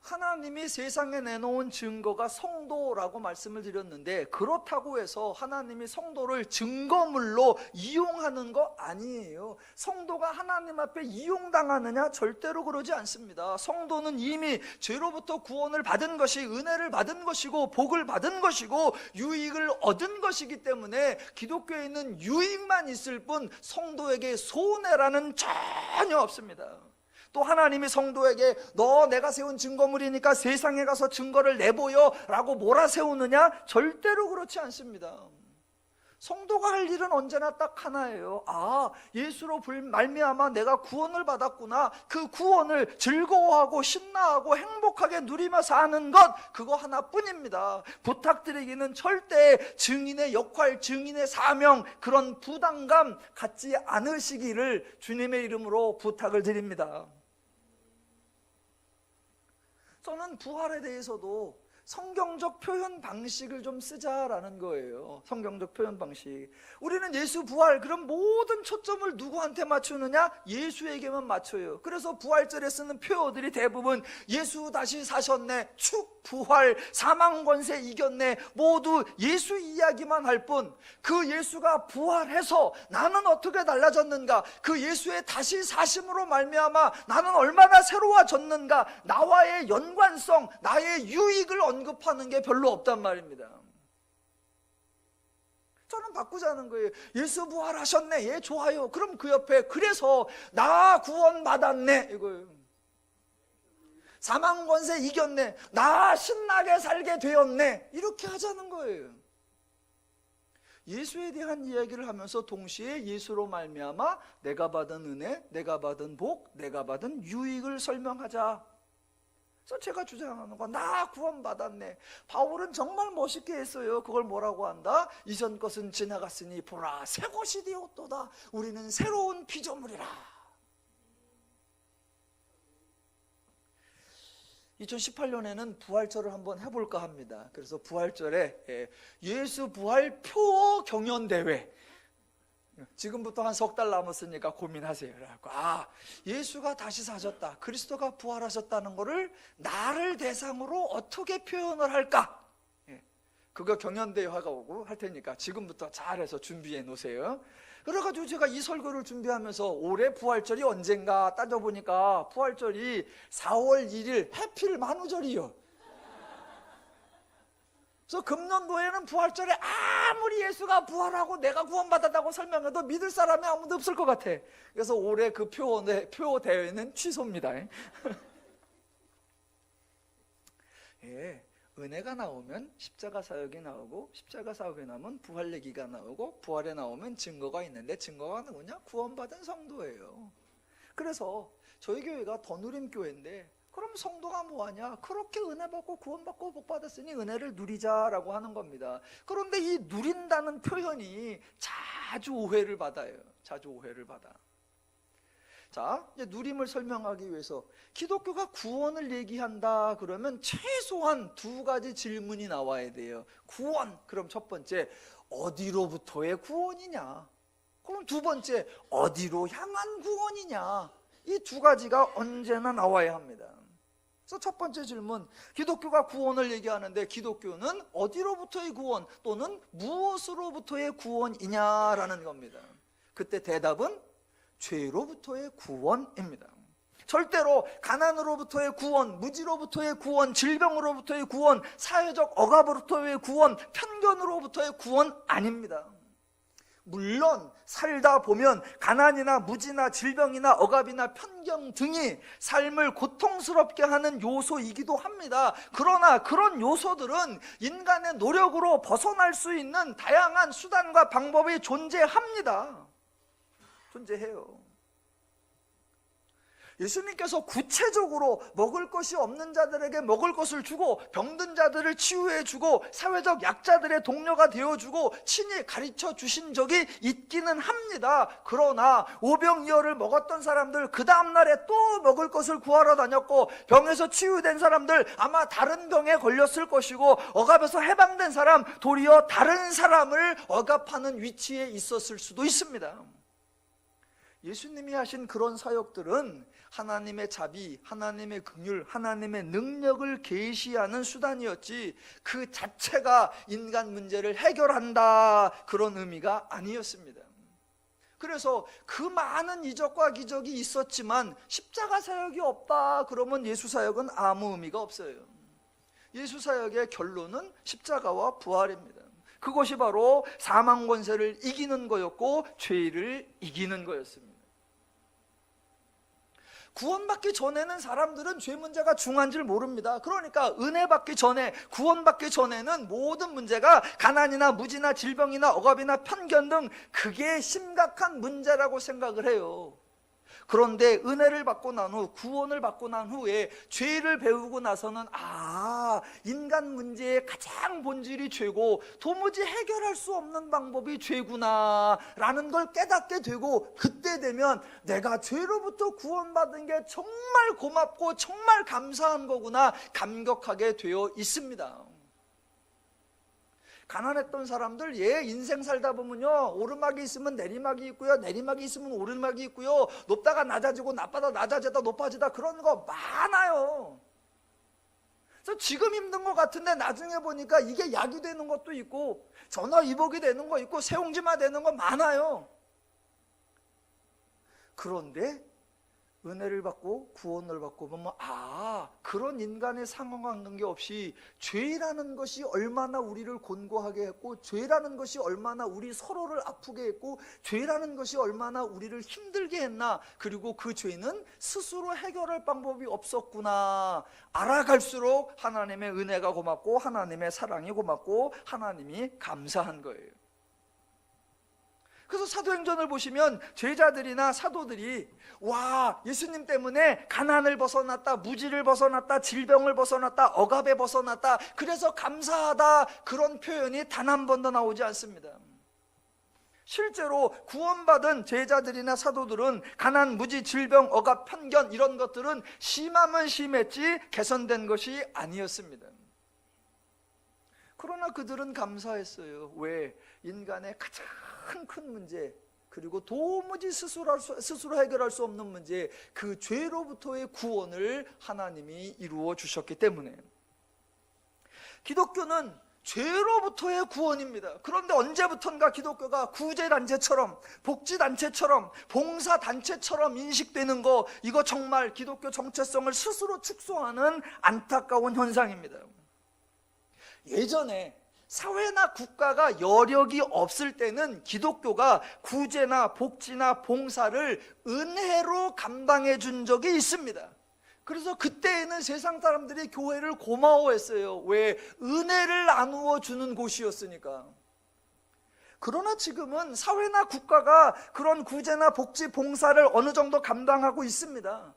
하나님이 세상에 내놓은 증거가 성도라고 말씀을 드렸는데 그렇다고 해서 하나님이 성도를 증거물로 이용하는 거 아니에요. 성도가 하나님 앞에 이용당하느냐? 절대로 그러지 않습니다. 성도는 이미 죄로부터 구원을 받은 것이 은혜를 받은 것이고 복을 받은 것이고 유익을 얻은 것이기 때문에 기독교에 있는 유익만 있을 뿐 성도에게 손해라는 전혀 없습니다. 또 하나님이 성도에게 너 내가 세운 증거물이니까 세상에 가서 증거를 내보여 라고 몰아세우느냐? 절대로 그렇지 않습니다. 성도가 할 일은 언제나 딱 하나예요. 아, 예수로 말미암아 내가 구원을 받았구나. 그 구원을 즐거워하고 신나하고 행복하게 누리며 사는 것, 그거 하나뿐입니다. 부탁드리기는 절대 증인의 역할, 증인의 사명, 그런 부담감 갖지 않으시기를 주님의 이름으로 부탁을 드립니다. 저는 부활에 대해서도 성경적 표현 방식을 좀 쓰자라는 거예요. 성경적 표현 방식. 우리는 예수 부활, 그럼 모든 초점을 누구한테 맞추느냐? 예수에게만 맞춰요. 그래서 부활절에 쓰는 표어들이 대부분 예수 다시 사셨네, 축, 부활, 사망 권세 이겼네, 모두 예수 이야기만 할 뿐 그 예수가 부활해서 나는 어떻게 달라졌는가, 그 예수의 다시 사심으로 말미암아 나는 얼마나 새로워졌는가, 나와의 연관성, 나의 유익을 언급하는 게 별로 없단 말입니다. 저는 바꾸자는 거예요. 예수 부활하셨네. 예, 좋아요. 그럼 그 옆에 그래서 나 구원받았네 이거예요. 사망 권세 이겼네. 나 신나게 살게 되었네. 이렇게 하자는 거예요. 예수에 대한 이야기를 하면서 동시에 예수로 말미암아 내가 받은 은혜, 내가 받은 복, 내가 받은 유익을 설명하자. 그래서 제가 주장하는 거, 나 구원받았네. 바울은 정말 멋있게 했어요. 그걸 뭐라고 한다? 이전 것은 지나갔으니 보라 새 것이 되었도다. 우리는 새로운 피조물이라. 2018년에는 부활절을 한번 해볼까 합니다. 그래서 부활절에 예수 부활 표 경연대회, 지금부터 한 석 달 남았으니까 고민하세요. 그래갖고 예수가 다시 사셨다, 그리스도가 부활하셨다는 것을 나를 대상으로 어떻게 표현을 할까? 그거 경연대회가 오고 할 테니까 지금부터 잘해서 준비해 놓으세요. 그래가지고 제가 이 설교를 준비하면서 올해 부활절이 언젠가 따져보니까 부활절이 4월 1일 해필 만우절이요. 그래서 금년도에는 부활절에 아무리 예수가 부활하고 내가 구원받았다고 설명해도 믿을 사람이 아무도 없을 것 같아. 그래서 올해 그 표 대회는 취소입니다. 예, 은혜가 나오면 십자가 사역이 나오고, 십자가 사역이 나오면 부활 얘기가 나오고, 부활에 나오면 증거가 있는데 증거가 누구냐? 구원받은 성도예요. 그래서 저희 교회가 더 누림 교회인데, 그럼 성도가 뭐하냐? 그렇게 은혜 받고 구원받고 복 받았으니 은혜를 누리자라고 하는 겁니다. 그런데 이 누린다는 표현이 자주 오해를 받아요. 자주 오해를 받아. 자, 이제 누림을 설명하기 위해서 기독교가 구원을 얘기한다 그러면 최소한 두 가지 질문이 나와야 돼요. 구원, 그럼 첫 번째, 어디로부터의 구원이냐? 그럼 두 번째, 어디로 향한 구원이냐? 이 두 가지가 언제나 나와야 합니다. 그래서 첫 번째 질문, 기독교가 구원을 얘기하는데 기독교는 어디로부터의 구원 또는 무엇으로부터의 구원이냐라는 겁니다. 그때 대답은 죄로부터의 구원입니다. 절대로 가난으로부터의 구원, 무지로부터의 구원, 질병으로부터의 구원, 사회적 억압으로부터의 구원, 편견으로부터의 구원 아닙니다. 물론 살다 보면 가난이나 무지나 질병이나 억압이나 편견 등이 삶을 고통스럽게 하는 요소이기도 합니다. 그러나 그런 요소들은 인간의 노력으로 벗어날 수 있는 다양한 수단과 방법이 존재합니다. 존재해요. 예수님께서 구체적으로 먹을 것이 없는 자들에게 먹을 것을 주고, 병든 자들을 치유해 주고, 사회적 약자들의 동료가 되어주고 친히 가르쳐 주신 적이 있기는 합니다. 그러나 오병이어를 먹었던 사람들 그 다음날에 또 먹을 것을 구하러 다녔고, 병에서 치유된 사람들 아마 다른 병에 걸렸을 것이고, 억압에서 해방된 사람 도리어 다른 사람을 억압하는 위치에 있었을 수도 있습니다. 예수님이 하신 그런 사역들은 하나님의 자비, 하나님의 긍휼, 하나님의 능력을 계시하는 수단이었지 그 자체가 인간 문제를 해결한다 그런 의미가 아니었습니다. 그래서 그 많은 이적과 기적이 있었지만 십자가 사역이 없다 그러면 예수 사역은 아무 의미가 없어요. 예수 사역의 결론은 십자가와 부활입니다. 그것이 바로 사망 권세를 이기는 거였고 죄를 이기는 거였습니다. 구원받기 전에는 사람들은 죄 문제가 중요한 줄 모릅니다. 그러니까 은혜 받기 전에, 구원받기 전에는 모든 문제가 가난이나 무지나 질병이나 억압이나 편견 등 그게 심각한 문제라고 생각을 해요. 그런데 은혜를 받고 난 후, 구원을 받고 난 후에 죄를 배우고 나서는 인간 문제의 가장 본질이 죄고 도무지 해결할 수 없는 방법이 죄구나 라는 걸 깨닫게 되고, 그때 되면 내가 죄로부터 구원받은 게 정말 고맙고 정말 감사한 거구나 감격하게 되어 있습니다. 가난했던 사람들 인생 살다 보면요, 오르막이 있으면 내리막이 있고요, 내리막이 있으면 오르막이 있고요, 높다가 낮아지고 낮바다 낮아지다 높아지다 그런 거 많아요. 그래서 지금 힘든 것 같은데 나중에 보니까 이게 약이 되는 것도 있고 전화위복이 되는 거 있고 새옹지마 되는 거 많아요. 그런데 은혜를 받고 구원을 받고 보면 그런 인간의 상황과 관계없이 죄라는 것이 얼마나 우리를 곤고하게 했고, 죄라는 것이 얼마나 우리 서로를 아프게 했고, 죄라는 것이 얼마나 우리를 힘들게 했나, 그리고 그 죄는 스스로 해결할 방법이 없었구나 알아갈수록 하나님의 은혜가 고맙고 하나님의 사랑이 고맙고 하나님이 감사한 거예요. 그래서 사도행전을 보시면 제자들이나 사도들이 예수님 때문에 가난을 벗어났다, 무지를 벗어났다, 질병을 벗어났다, 억압에 벗어났다, 그래서 감사하다, 그런 표현이 단 한 번도 나오지 않습니다. 실제로 구원받은 제자들이나 사도들은 가난, 무지, 질병, 억압, 편견 이런 것들은 심하면 심했지 개선된 것이 아니었습니다. 그러나 그들은 감사했어요. 왜? 인간의 가장 큰 문제, 그리고 도무지 스스로 해결할 수 없는 문제, 그 죄로부터의 구원을 하나님이 이루어 주셨기 때문에. 기독교는 죄로부터의 구원입니다. 그런데 언제부턴가 기독교가 구제단체처럼, 복지단체처럼, 봉사단체처럼 인식되는 거, 이거 정말 기독교 정체성을 스스로 축소하는 안타까운 현상입니다. 예전에 사회나 국가가 여력이 없을 때는 기독교가 구제나 복지나 봉사를 은혜로 감당해 준 적이 있습니다. 그래서 그때에는 세상 사람들이 교회를 고마워했어요. 왜? 은혜를 나누어 주는 곳이었으니까. 그러나 지금은 사회나 국가가 그런 구제나 복지 봉사를 어느 정도 감당하고 있습니다.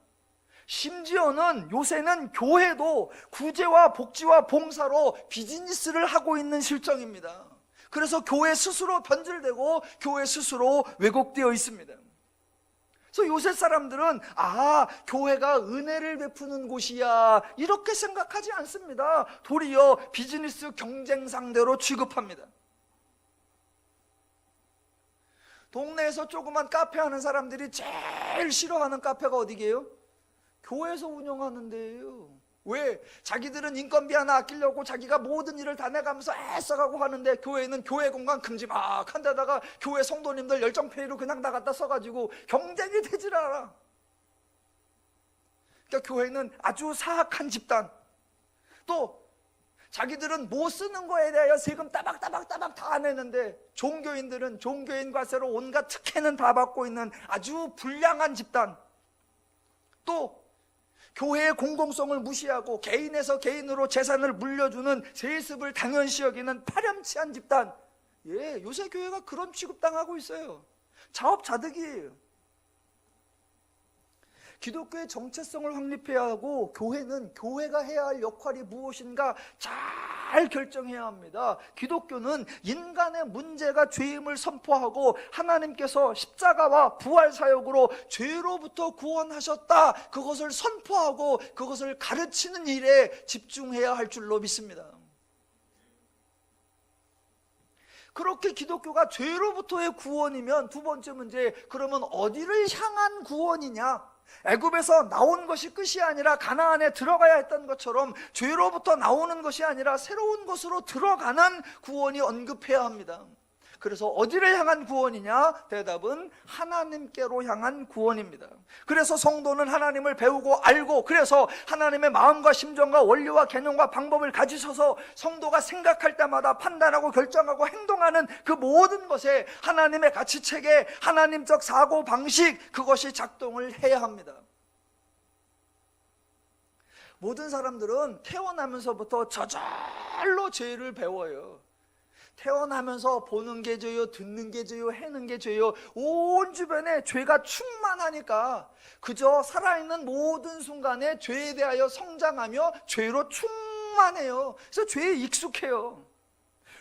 심지어는 요새는 교회도 구제와 복지와 봉사로 비즈니스를 하고 있는 실정입니다. 그래서 교회 스스로 변질되고 교회 스스로 왜곡되어 있습니다. 그래서 요새 사람들은 교회가 은혜를 베푸는 곳이야 이렇게 생각하지 않습니다. 도리어 비즈니스 경쟁 상대로 취급합니다. 동네에서 조그만 카페 하는 사람들이 제일 싫어하는 카페가 어디게요? 교회에서 운영하는 데예요. 왜? 자기들은 인건비 하나 아끼려고 자기가 모든 일을 다 내가면서 애써가고 하는데, 교회는 교회 공간 큼지막한 데다가 교회 성도님들 열정페이로 그냥 다 갖다 써가지고 경쟁이 되질 않아. 그러니까 교회는 아주 사악한 집단, 또 자기들은 못 쓰는 거에 대하여 세금 따박따박 다 내는데, 종교인들은 종교인 과세로 온갖 특혜는 다 받고 있는 아주 불량한 집단, 또 교회의 공공성을 무시하고 개인에서 개인으로 재산을 물려주는 세습을 당연시 여기는 파렴치한 집단. 요새 교회가 그런 취급당하고 있어요. 자업자득이에요. 기독교의 정체성을 확립해야 하고, 교회는 교회가 해야 할 역할이 무엇인가 잘 결정해야 합니다. 기독교는 인간의 문제가 죄임을 선포하고, 하나님께서 십자가와 부활 사역으로 죄로부터 구원하셨다, 그것을 선포하고 그것을 가르치는 일에 집중해야 할 줄로 믿습니다. 그렇게 기독교가 죄로부터의 구원이면, 두 번째 문제, 그러면 어디를 향한 구원이냐? 애굽에서 나온 것이 끝이 아니라 가나안에 들어가야 했던 것처럼 죄로부터 나오는 것이 아니라 새로운 곳으로 들어가는 구원이 언급해야 합니다. 그래서 어디를 향한 구원이냐? 대답은 하나님께로 향한 구원입니다. 그래서 성도는 하나님을 배우고 알고, 그래서 하나님의 마음과 심정과 원리와 개념과 방법을 가지셔서 성도가 생각할 때마다 판단하고 결정하고 행동하는 그 모든 것에 하나님의 가치체계, 하나님적 사고방식, 그것이 작동을 해야 합니다. 모든 사람들은 태어나면서부터 저절로 죄를 배워요. 태어나면서 보는 게 죄요, 듣는 게 죄요, 해는 게 죄요. 온 주변에 죄가 충만하니까 그저 살아있는 모든 순간에 죄에 대하여 성장하며 죄로 충만해요. 그래서 죄에 익숙해요.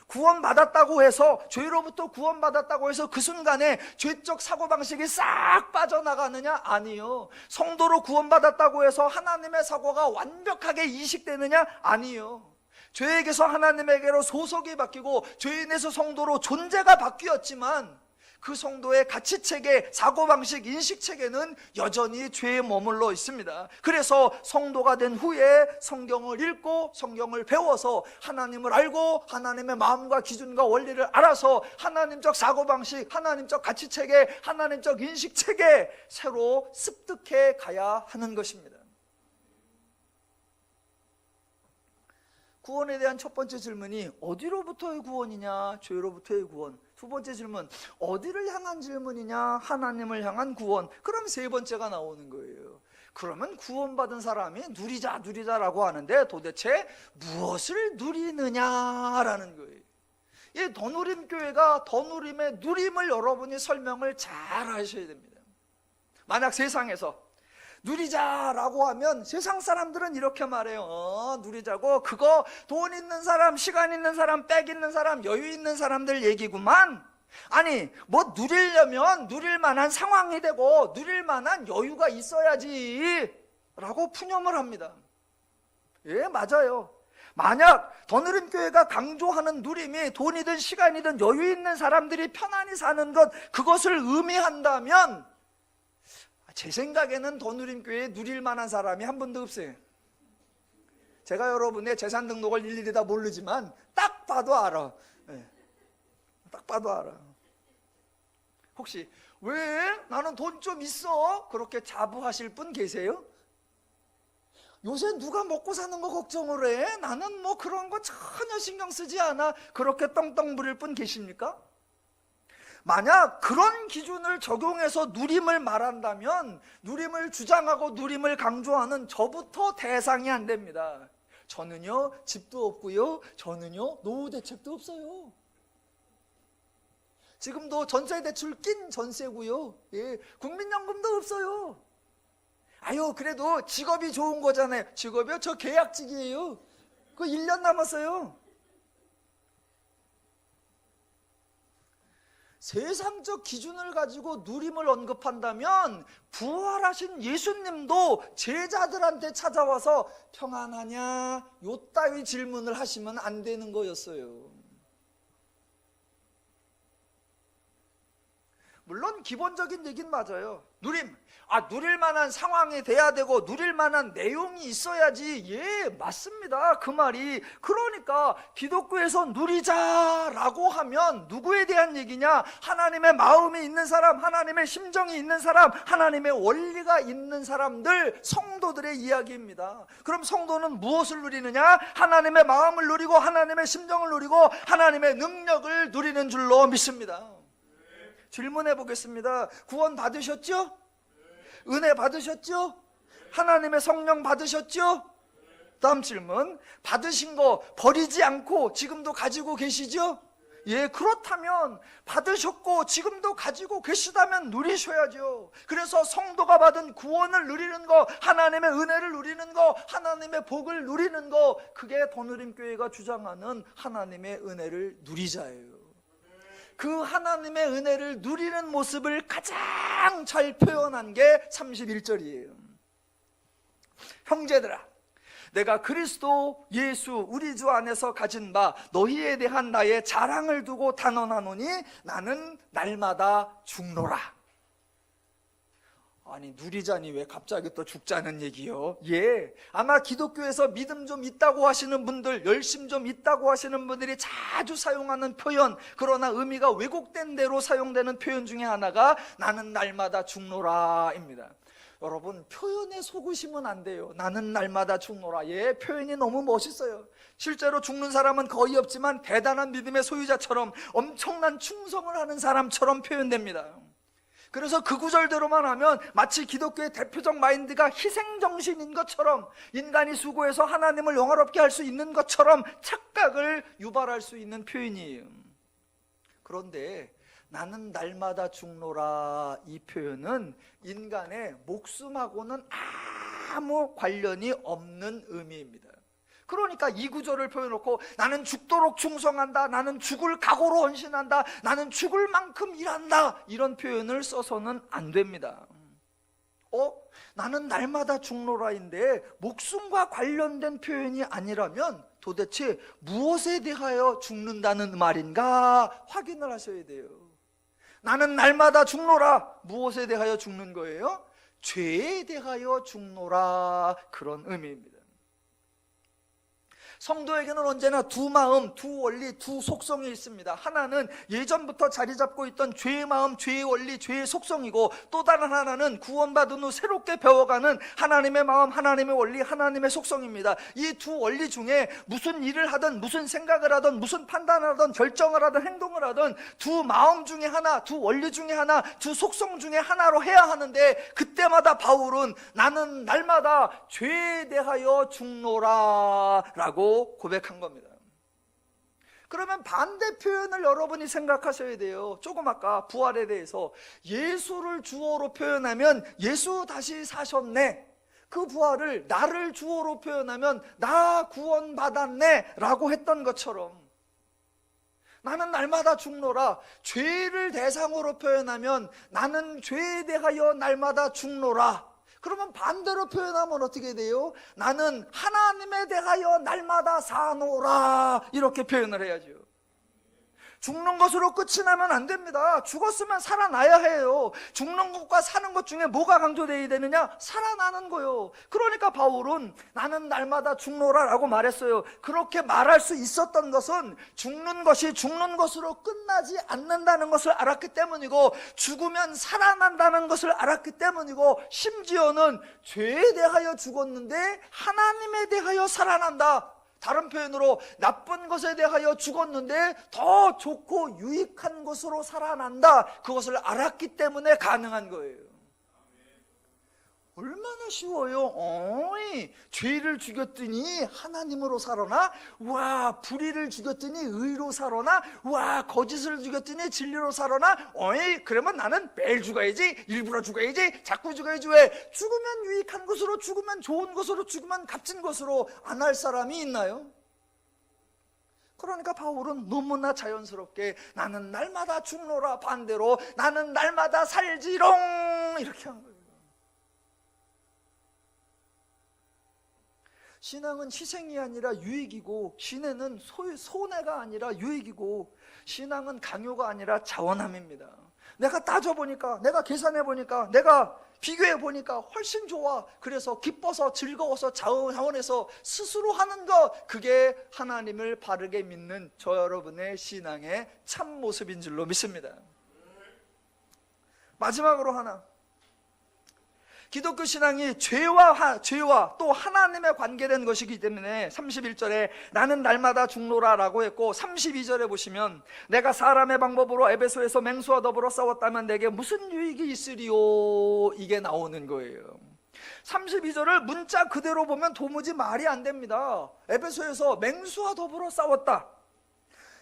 구원받았다고 해서, 죄로부터 구원받았다고 해서 그 순간에 죄적 사고방식이 싹 빠져나가느냐? 아니요. 성도로 구원받았다고 해서 하나님의 사고가 완벽하게 이식되느냐? 아니요. 죄에게서 하나님에게로 소속이 바뀌고 죄인에서 성도로 존재가 바뀌었지만, 그 성도의 가치체계, 사고방식, 인식체계는 여전히 죄에 머물러 있습니다. 그래서 성도가 된 후에 성경을 읽고 성경을 배워서 하나님을 알고 하나님의 마음과 기준과 원리를 알아서 하나님적 사고방식, 하나님적 가치체계, 하나님적 인식체계 새로 습득해 가야 하는 것입니다. 구원에 대한 첫 번째 질문이 어디로부터의 구원이냐? 죄로부터의 구원. 두 번째 질문, 어디를 향한 질문이냐? 하나님을 향한 구원. 그럼 세 번째가 나오는 거예요. 그러면 구원받은 사람이 누리자라고 하는데 도대체 무엇을 누리느냐라는 거예요. 이 더누림교회가 더누림의 누림을 여러분이 설명을 잘 하셔야 됩니다. 만약 세상에서 누리자라고 하면 세상 사람들은 이렇게 말해요. 누리자고 그거 돈 있는 사람, 시간 있는 사람, 백 있는 사람, 여유 있는 사람들 얘기구만. 아니 뭐 누리려면 누릴 만한 상황이 되고 누릴 만한 여유가 있어야지 라고 푸념을 합니다. 예, 맞아요. 만약 더누림교회가 강조하는 누림이 돈이든 시간이든 여유 있는 사람들이 편안히 사는 것, 그것을 의미한다면 제 생각에는 더누림교회에 누릴 만한 사람이 한 분도 없어요. 제가 여러분의 재산 등록을 일일이 다 모르지만 딱 봐도 알아. 네. 딱 봐도 알아. 혹시 왜 나는 돈 좀 있어? 그렇게 자부하실 분 계세요? 요새 누가 먹고 사는 거 걱정을 해? 나는 뭐 그런 거 전혀 신경 쓰지 않아. 그렇게 떵떵 부릴 분 계십니까? 만약 그런 기준을 적용해서 누림을 말한다면 누림을 주장하고 누림을 강조하는 저부터 대상이 안 됩니다. 저는요 집도 없고요, 저는요 노후 대책도 없어요. 지금도 전세 대출 낀 전세고요, 예, 국민연금도 없어요. 아유 그래도 직업이 좋은 거잖아요. 직업이요? 저 계약직이에요. 그거 1년 남았어요. 세상적 기준을 가지고 누림을 언급한다면 부활하신 예수님도 제자들한테 찾아와서 평안하냐? 요따위 질문을 하시면 안 되는 거였어요. 물론 기본적인 얘기는 맞아요. 누림, 누릴 만한 상황이 돼야 되고 누릴 만한 내용이 있어야지. 예, 맞습니다. 그 말이. 그러니까 기독교에서 누리자라고 하면 누구에 대한 얘기냐? 하나님의 마음이 있는 사람, 하나님의 심정이 있는 사람, 하나님의 원리가 있는 사람들, 성도들의 이야기입니다. 그럼 성도는 무엇을 누리느냐? 하나님의 마음을 누리고 하나님의 심정을 누리고 하나님의 능력을 누리는 줄로 믿습니다. 질문해 보겠습니다. 구원 받으셨죠? 은혜 받으셨죠? 하나님의 성령 받으셨죠? 다음 질문, 받으신 거 버리지 않고 지금도 가지고 계시죠? 예, 그렇다면 받으셨고 지금도 가지고 계시다면 누리셔야죠. 그래서 성도가 받은 구원을 누리는 거, 하나님의 은혜를 누리는 거, 하나님의 복을 누리는 거, 그게 더누림교회가 주장하는 하나님의 은혜를 누리자예요. 그 하나님의 은혜를 누리는 모습을 가장 잘 표현한 게 31절이에요. 형제들아, 내가 그리스도 예수 우리 주 안에서 가진 바 너희에 대한 나의 자랑을 두고 단언하노니 나는 날마다 죽노라. 아니 누리자니 왜 갑자기 또 죽자는 얘기요? 예, 아마 기독교에서 믿음 좀 있다고 하시는 분들, 열심 좀 있다고 하시는 분들이 자주 사용하는 표현, 그러나 의미가 왜곡된 대로 사용되는 표현 중에 하나가 나는 날마다 죽노라입니다. 여러분, 표현에 속으시면 안 돼요. 나는 날마다 죽노라. 예, 표현이 너무 멋있어요. 실제로 죽는 사람은 거의 없지만 대단한 믿음의 소유자처럼 엄청난 충성을 하는 사람처럼 표현됩니다. 그래서 그 구절대로만 하면 마치 기독교의 대표적 마인드가 희생정신인 것처럼, 인간이 수고해서 하나님을 영화롭게 할 수 있는 것처럼 착각을 유발할 수 있는 표현이에요. 그런데 나는 날마다 죽노라, 이 표현은 인간의 목숨하고는 아무 관련이 없는 의미입니다. 그러니까 이 구절을 표현해놓고 나는 죽도록 충성한다, 나는 죽을 각오로 헌신한다, 나는 죽을 만큼 일한다, 이런 표현을 써서는 안 됩니다. 나는 날마다 죽노라인데 목숨과 관련된 표현이 아니라면 도대체 무엇에 대하여 죽는다는 말인가 확인을 하셔야 돼요. 나는 날마다 죽노라. 무엇에 대하여 죽는 거예요? 죄에 대하여 죽노라. 그런 의미입니다. 성도에게는 언제나 두 마음, 두 원리, 두 속성이 있습니다. 하나는 예전부터 자리 잡고 있던 죄의 마음, 죄의 원리, 죄의 속성이고, 또 다른 하나는 구원받은 후 새롭게 배워가는 하나님의 마음, 하나님의 원리, 하나님의 속성입니다. 이 두 원리 중에 무슨 일을 하든, 무슨 생각을 하든, 무슨 판단을 하든, 결정을 하든, 행동을 하든 두 마음 중에 하나, 두 원리 중에 하나, 두 속성 중에 하나로 해야 하는데, 그때마다 바울은 나는 날마다 죄에 대하여 죽노라 라고 고백한 겁니다. 그러면 반대 표현을 여러분이 생각하셔야 돼요. 조금 아까 부활에 대해서 예수를 주어로 표현하면 예수 다시 사셨네, 그 부활을 나를 주어로 표현하면 나 구원받았네 라고 했던 것처럼, 나는 날마다 죽노라, 죄를 대상으로 표현하면 나는 죄에 대하여 날마다 죽노라. 그러면 반대로 표현하면 어떻게 돼요? 나는 하나님에 대하여 날마다 사노라. 이렇게 표현을 해야죠. 죽는 것으로 끝이 나면 안 됩니다. 죽었으면 살아나야 해요. 죽는 것과 사는 것 중에 뭐가 강조되어야 되느냐? 살아나는 거요. 그러니까 바울은 나는 날마다 죽노라 라고 말했어요. 그렇게 말할 수 있었던 것은 죽는 것이 죽는 것으로 끝나지 않는다는 것을 알았기 때문이고, 죽으면 살아난다는 것을 알았기 때문이고, 심지어는 죄에 대하여 죽었는데 하나님에 대하여 살아난다. 다른 표현으로 나쁜 것에 대하여 죽었는데 더 좋고 유익한 것으로 살아난다. 그것을 알았기 때문에 가능한 거예요. 얼마나 쉬워요. 죄를 죽였더니 하나님으로 살아나? 와, 불의를 죽였더니 의로 살아나? 와, 거짓을 죽였더니 진리로 살아나? 그러면 나는 매일 죽어야지, 일부러 죽어야지, 자꾸 죽어야지. 왜? 죽으면 유익한 것으로, 죽으면 좋은 것으로, 죽으면 값진 것으로 안 할 사람이 있나요? 그러니까 바울은 너무나 자연스럽게 나는 날마다 죽노라, 반대로 나는 날마다 살지롱, 이렇게 한 거예요. 신앙은 희생이 아니라 유익이고, 신앙은 손해가 아니라 유익이고, 신앙은 강요가 아니라 자원함입니다. 내가 따져보니까, 내가 계산해보니까, 내가 비교해보니까 훨씬 좋아. 그래서 기뻐서, 즐거워서, 자원해서 스스로 하는 것, 그게 하나님을 바르게 믿는 저 여러분의 신앙의 참 모습인 줄로 믿습니다. 마지막으로 하나, 기독교 신앙이 죄와 또 하나님에 관계된 것이기 때문에 31절에 나는 날마다 죽노라 라고 했고, 32절에 보시면 내가 사람의 방법으로 에베소에서 맹수와 더불어 싸웠다면 내게 무슨 유익이 있으리요, 이게 나오는 거예요. 32절을 문자 그대로 보면 도무지 말이 안 됩니다. 에베소에서 맹수와 더불어 싸웠다.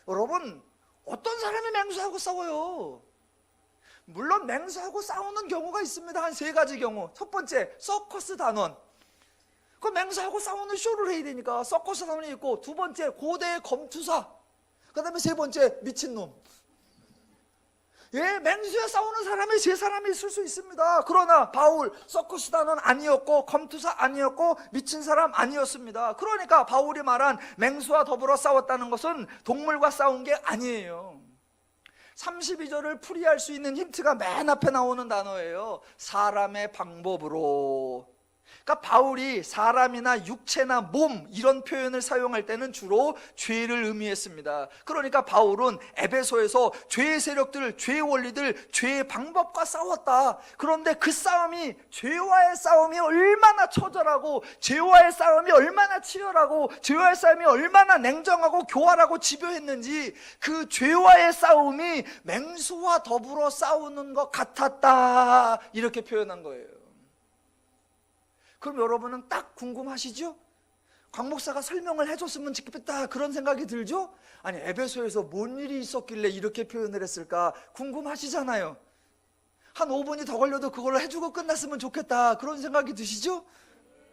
여러분, 어떤 사람이 맹수하고 싸워요? 물론 맹수하고 싸우는 경우가 있습니다. 한 세 가지 경우. 첫 번째, 서커스 단원. 그 맹수하고 싸우는 쇼를 해야 되니까 서커스 단원이 있고, 두 번째, 고대 검투사. 그 다음에 세 번째, 미친놈. 예, 맹수에 싸우는 사람이 세 사람이 있을 수 있습니다. 그러나 바울, 서커스 단원 아니었고, 검투사 아니었고, 미친 사람 아니었습니다. 그러니까 바울이 말한 맹수와 더불어 싸웠다는 것은 동물과 싸운 게 아니에요. 32절을 풀이할 수 있는 힌트가 맨 앞에 나오는 단어예요. 사람의 방법으로. 그러니까 바울이 사람이나 육체나 몸 이런 표현을 사용할 때는 주로 죄를 의미했습니다. 그러니까 바울은 에베소에서 죄의 세력들, 죄의 원리들, 죄의 방법과 싸웠다. 그런데 그 싸움이, 죄와의 싸움이 얼마나 처절하고, 죄와의 싸움이 얼마나 치열하고, 죄와의 싸움이 얼마나 냉정하고 교활하고 집요했는지, 그 죄와의 싸움이 맹수와 더불어 싸우는 것 같았다, 이렇게 표현한 거예요. 그럼 여러분은 딱 궁금하시죠? 곽 목사가 설명을 해줬으면 좋겠다, 그런 생각이 들죠? 아니, 에베소에서 뭔 일이 있었길래 이렇게 표현을 했을까 궁금하시잖아요. 한 5분이 더 걸려도 그걸로 해주고 끝났으면 좋겠다, 그런 생각이 드시죠?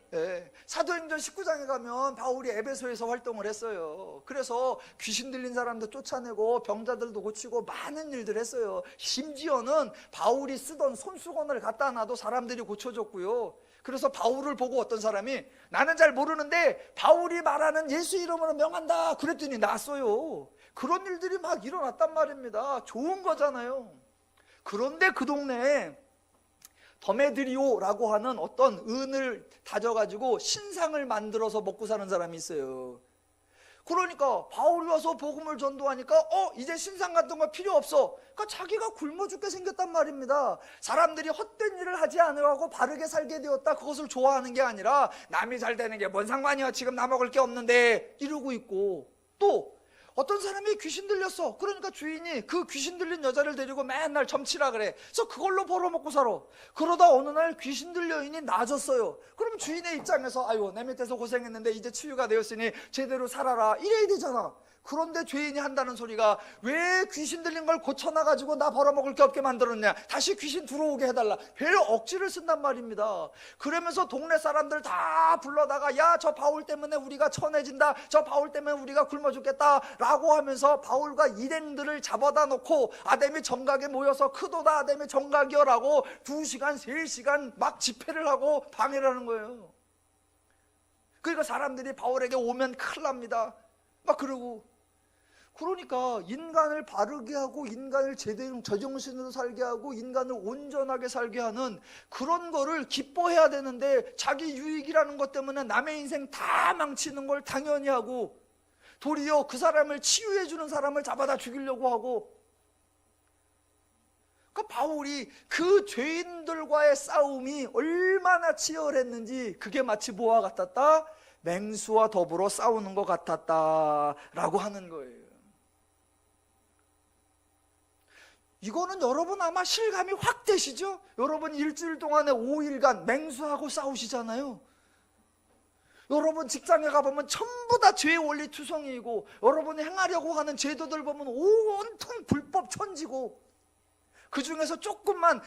네. 사도행전 19장에 가면 바울이 에베소에서 활동을 했어요. 그래서 귀신 들린 사람도 쫓아내고 병자들도 고치고 많은 일들 했어요. 심지어는 바울이 쓰던 손수건을 갖다 놔도 사람들이 고쳐줬고요. 그래서 바울을 보고 어떤 사람이, 나는 잘 모르는데 바울이 말하는 예수 이름으로 명한다, 그랬더니 났어요. 그런 일들이 막 일어났단 말입니다. 좋은 거잖아요. 그런데 그 동네에 더메드리오라고 하는 어떤 은을 다져가지고 신상을 만들어서 먹고 사는 사람이 있어요. 그러니까 바울이 와서 복음을 전도하니까 이제 신상 같은 거 필요 없어. 그러니까 자기가 굶어 죽게 생겼단 말입니다. 사람들이 헛된 일을 하지 않으라고 바르게 살게 되었다, 그것을 좋아하는 게 아니라 남이 잘 되는 게 뭔 상관이야, 지금 나 먹을 게 없는데, 이러고 있고, 또 어떤 사람이 귀신 들렸어. 그러니까 주인이 그 귀신 들린 여자를 데리고 맨날 점치라 그래. 그래서 그걸로 벌어먹고 살아. 그러다 어느 날 귀신 들린 여인이 나아졌어요. 그럼 주인의 입장에서 아유, 내 밑에서 고생했는데 이제 치유가 되었으니 제대로 살아라, 이래야 되잖아. 그런데 죄인이 한다는 소리가, 왜 귀신 들린 걸 고쳐놔가지고 나 벌어먹을 게 없게 만들었냐, 다시 귀신 들어오게 해달라, 별 억지를 쓴단 말입니다. 그러면서 동네 사람들 다 불러다가, 야, 저 바울 때문에 우리가 천해진다, 저 바울 때문에 우리가 굶어 죽겠다 라고 하면서 바울과 일행들을 잡아다 놓고 아데미 정각에 모여서 크도다 아데미 정각이여 라고 2시간 3시간 막 집회를 하고 방해를 하는 거예요. 그러니까 사람들이 바울에게 오면 큰일 납니다. 막 그러고. 그러니까 인간을 바르게 하고 인간을 제대로 제정신으로 살게 하고 인간을 온전하게 살게 하는 그런 거를 기뻐해야 되는데, 자기 유익이라는 것 때문에 남의 인생 다 망치는 걸 당연히 하고, 도리어 그 사람을 치유해 주는 사람을 잡아다 죽이려고 하고. 그러니까 바울이 그 죄인들과의 싸움이 얼마나 치열했는지, 그게 마치 뭐와 같았다? 맹수와 더불어 싸우는 것 같았다라고 하는 거예요. 이거는 여러분 아마 실감이 확 되시죠? 여러분 일주일 동안에 5일간 맹수하고 싸우시잖아요. 여러분 직장에 가보면 전부 다 죄의 원리 투성이고, 여러분이 행하려고 하는 제도들 보면 온통 불법 천지고, 그 중에서 조금만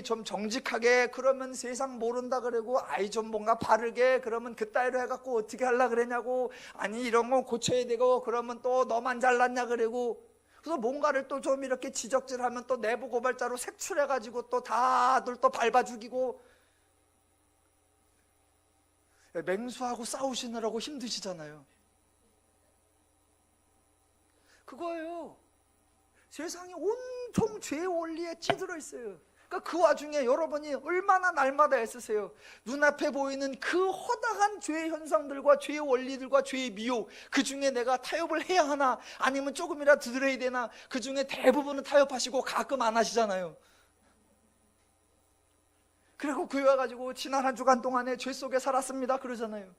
좀 정직하게 그러면 세상 모른다 그러고, 좀 뭔가 바르게 그러면 그따위로 해갖고 어떻게 하려고 그러냐고, 이런 거 고쳐야 되고 그러면 또 너만 잘났냐 그러고, 그래서 뭔가를 또 좀 이렇게 지적질하면 또 내부 고발자로 색출해가지고 또 다들 또 밟아 죽이고. 맹수하고 싸우시느라고 힘드시잖아요. 그거예요. 세상이 온통 죄의 원리에 찌들어 있어요. 그러니까 그 와중에 여러분이 얼마나 날마다 애쓰세요. 눈앞에 보이는 그 허다한 죄의 현상들과 죄의 원리들과 죄의 미혹, 그 중에 내가 타협을 해야 하나, 아니면 조금이라도 들어야 되나, 그 중에 대부분은 타협하시고 가끔 안 하시잖아요. 그리고 교회 와가지고 지난 한 주간 동안에 죄 속에 살았습니다 그러잖아요.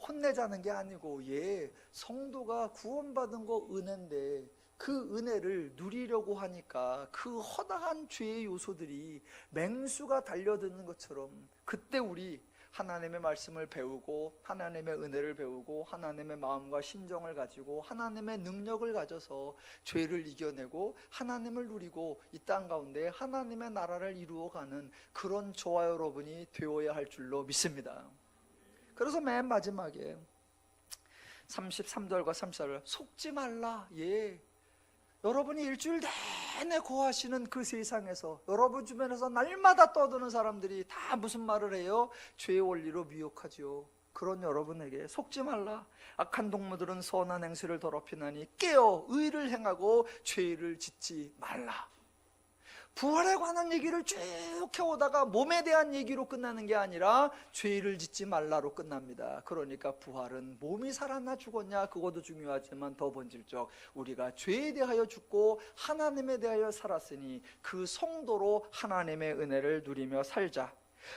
혼내자는 게 아니고, 성도가 구원받은 거 은혜인데 그 은혜를 누리려고 하니까 그 허다한 죄의 요소들이 맹수가 달려드는 것처럼, 그때 우리 하나님의 말씀을 배우고 하나님의 은혜를 배우고 하나님의 마음과 심정을 가지고 하나님의 능력을 가져서 죄를 이겨내고 하나님을 누리고 이 땅 가운데 하나님의 나라를 이루어가는 그런 저와 여러분이 되어야 할 줄로 믿습니다. 그래서 맨 마지막에 33절과 34절, 속지 말라. 여러분이 일주일 내내 거하시는 그 세상에서 여러분 주변에서 날마다 떠드는 사람들이 다 무슨 말을 해요? 죄의 원리로 미혹하죠. 그런 여러분에게 속지 말라. 악한 동무들은 선한 행실을 더럽히나니 깨어 의를 행하고 죄를 짓지 말라. 부활에 관한 얘기를 쭉 해오다가 몸에 대한 얘기로 끝나는 게 아니라 죄를 짓지 말라로 끝납니다. 그러니까 부활은 몸이 살았나 죽었냐 그것도 중요하지만 더 본질적, 우리가 죄에 대하여 죽고 하나님에 대하여 살았으니 그 성도로 하나님의 은혜를 누리며 살자.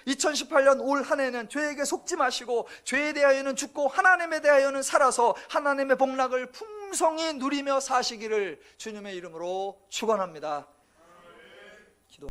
2018년 올 한 해는 죄에게 속지 마시고 죄에 대하여는 죽고 하나님에 대하여는 살아서 하나님의 복락을 풍성히 누리며 사시기를 주님의 이름으로 축원합니다.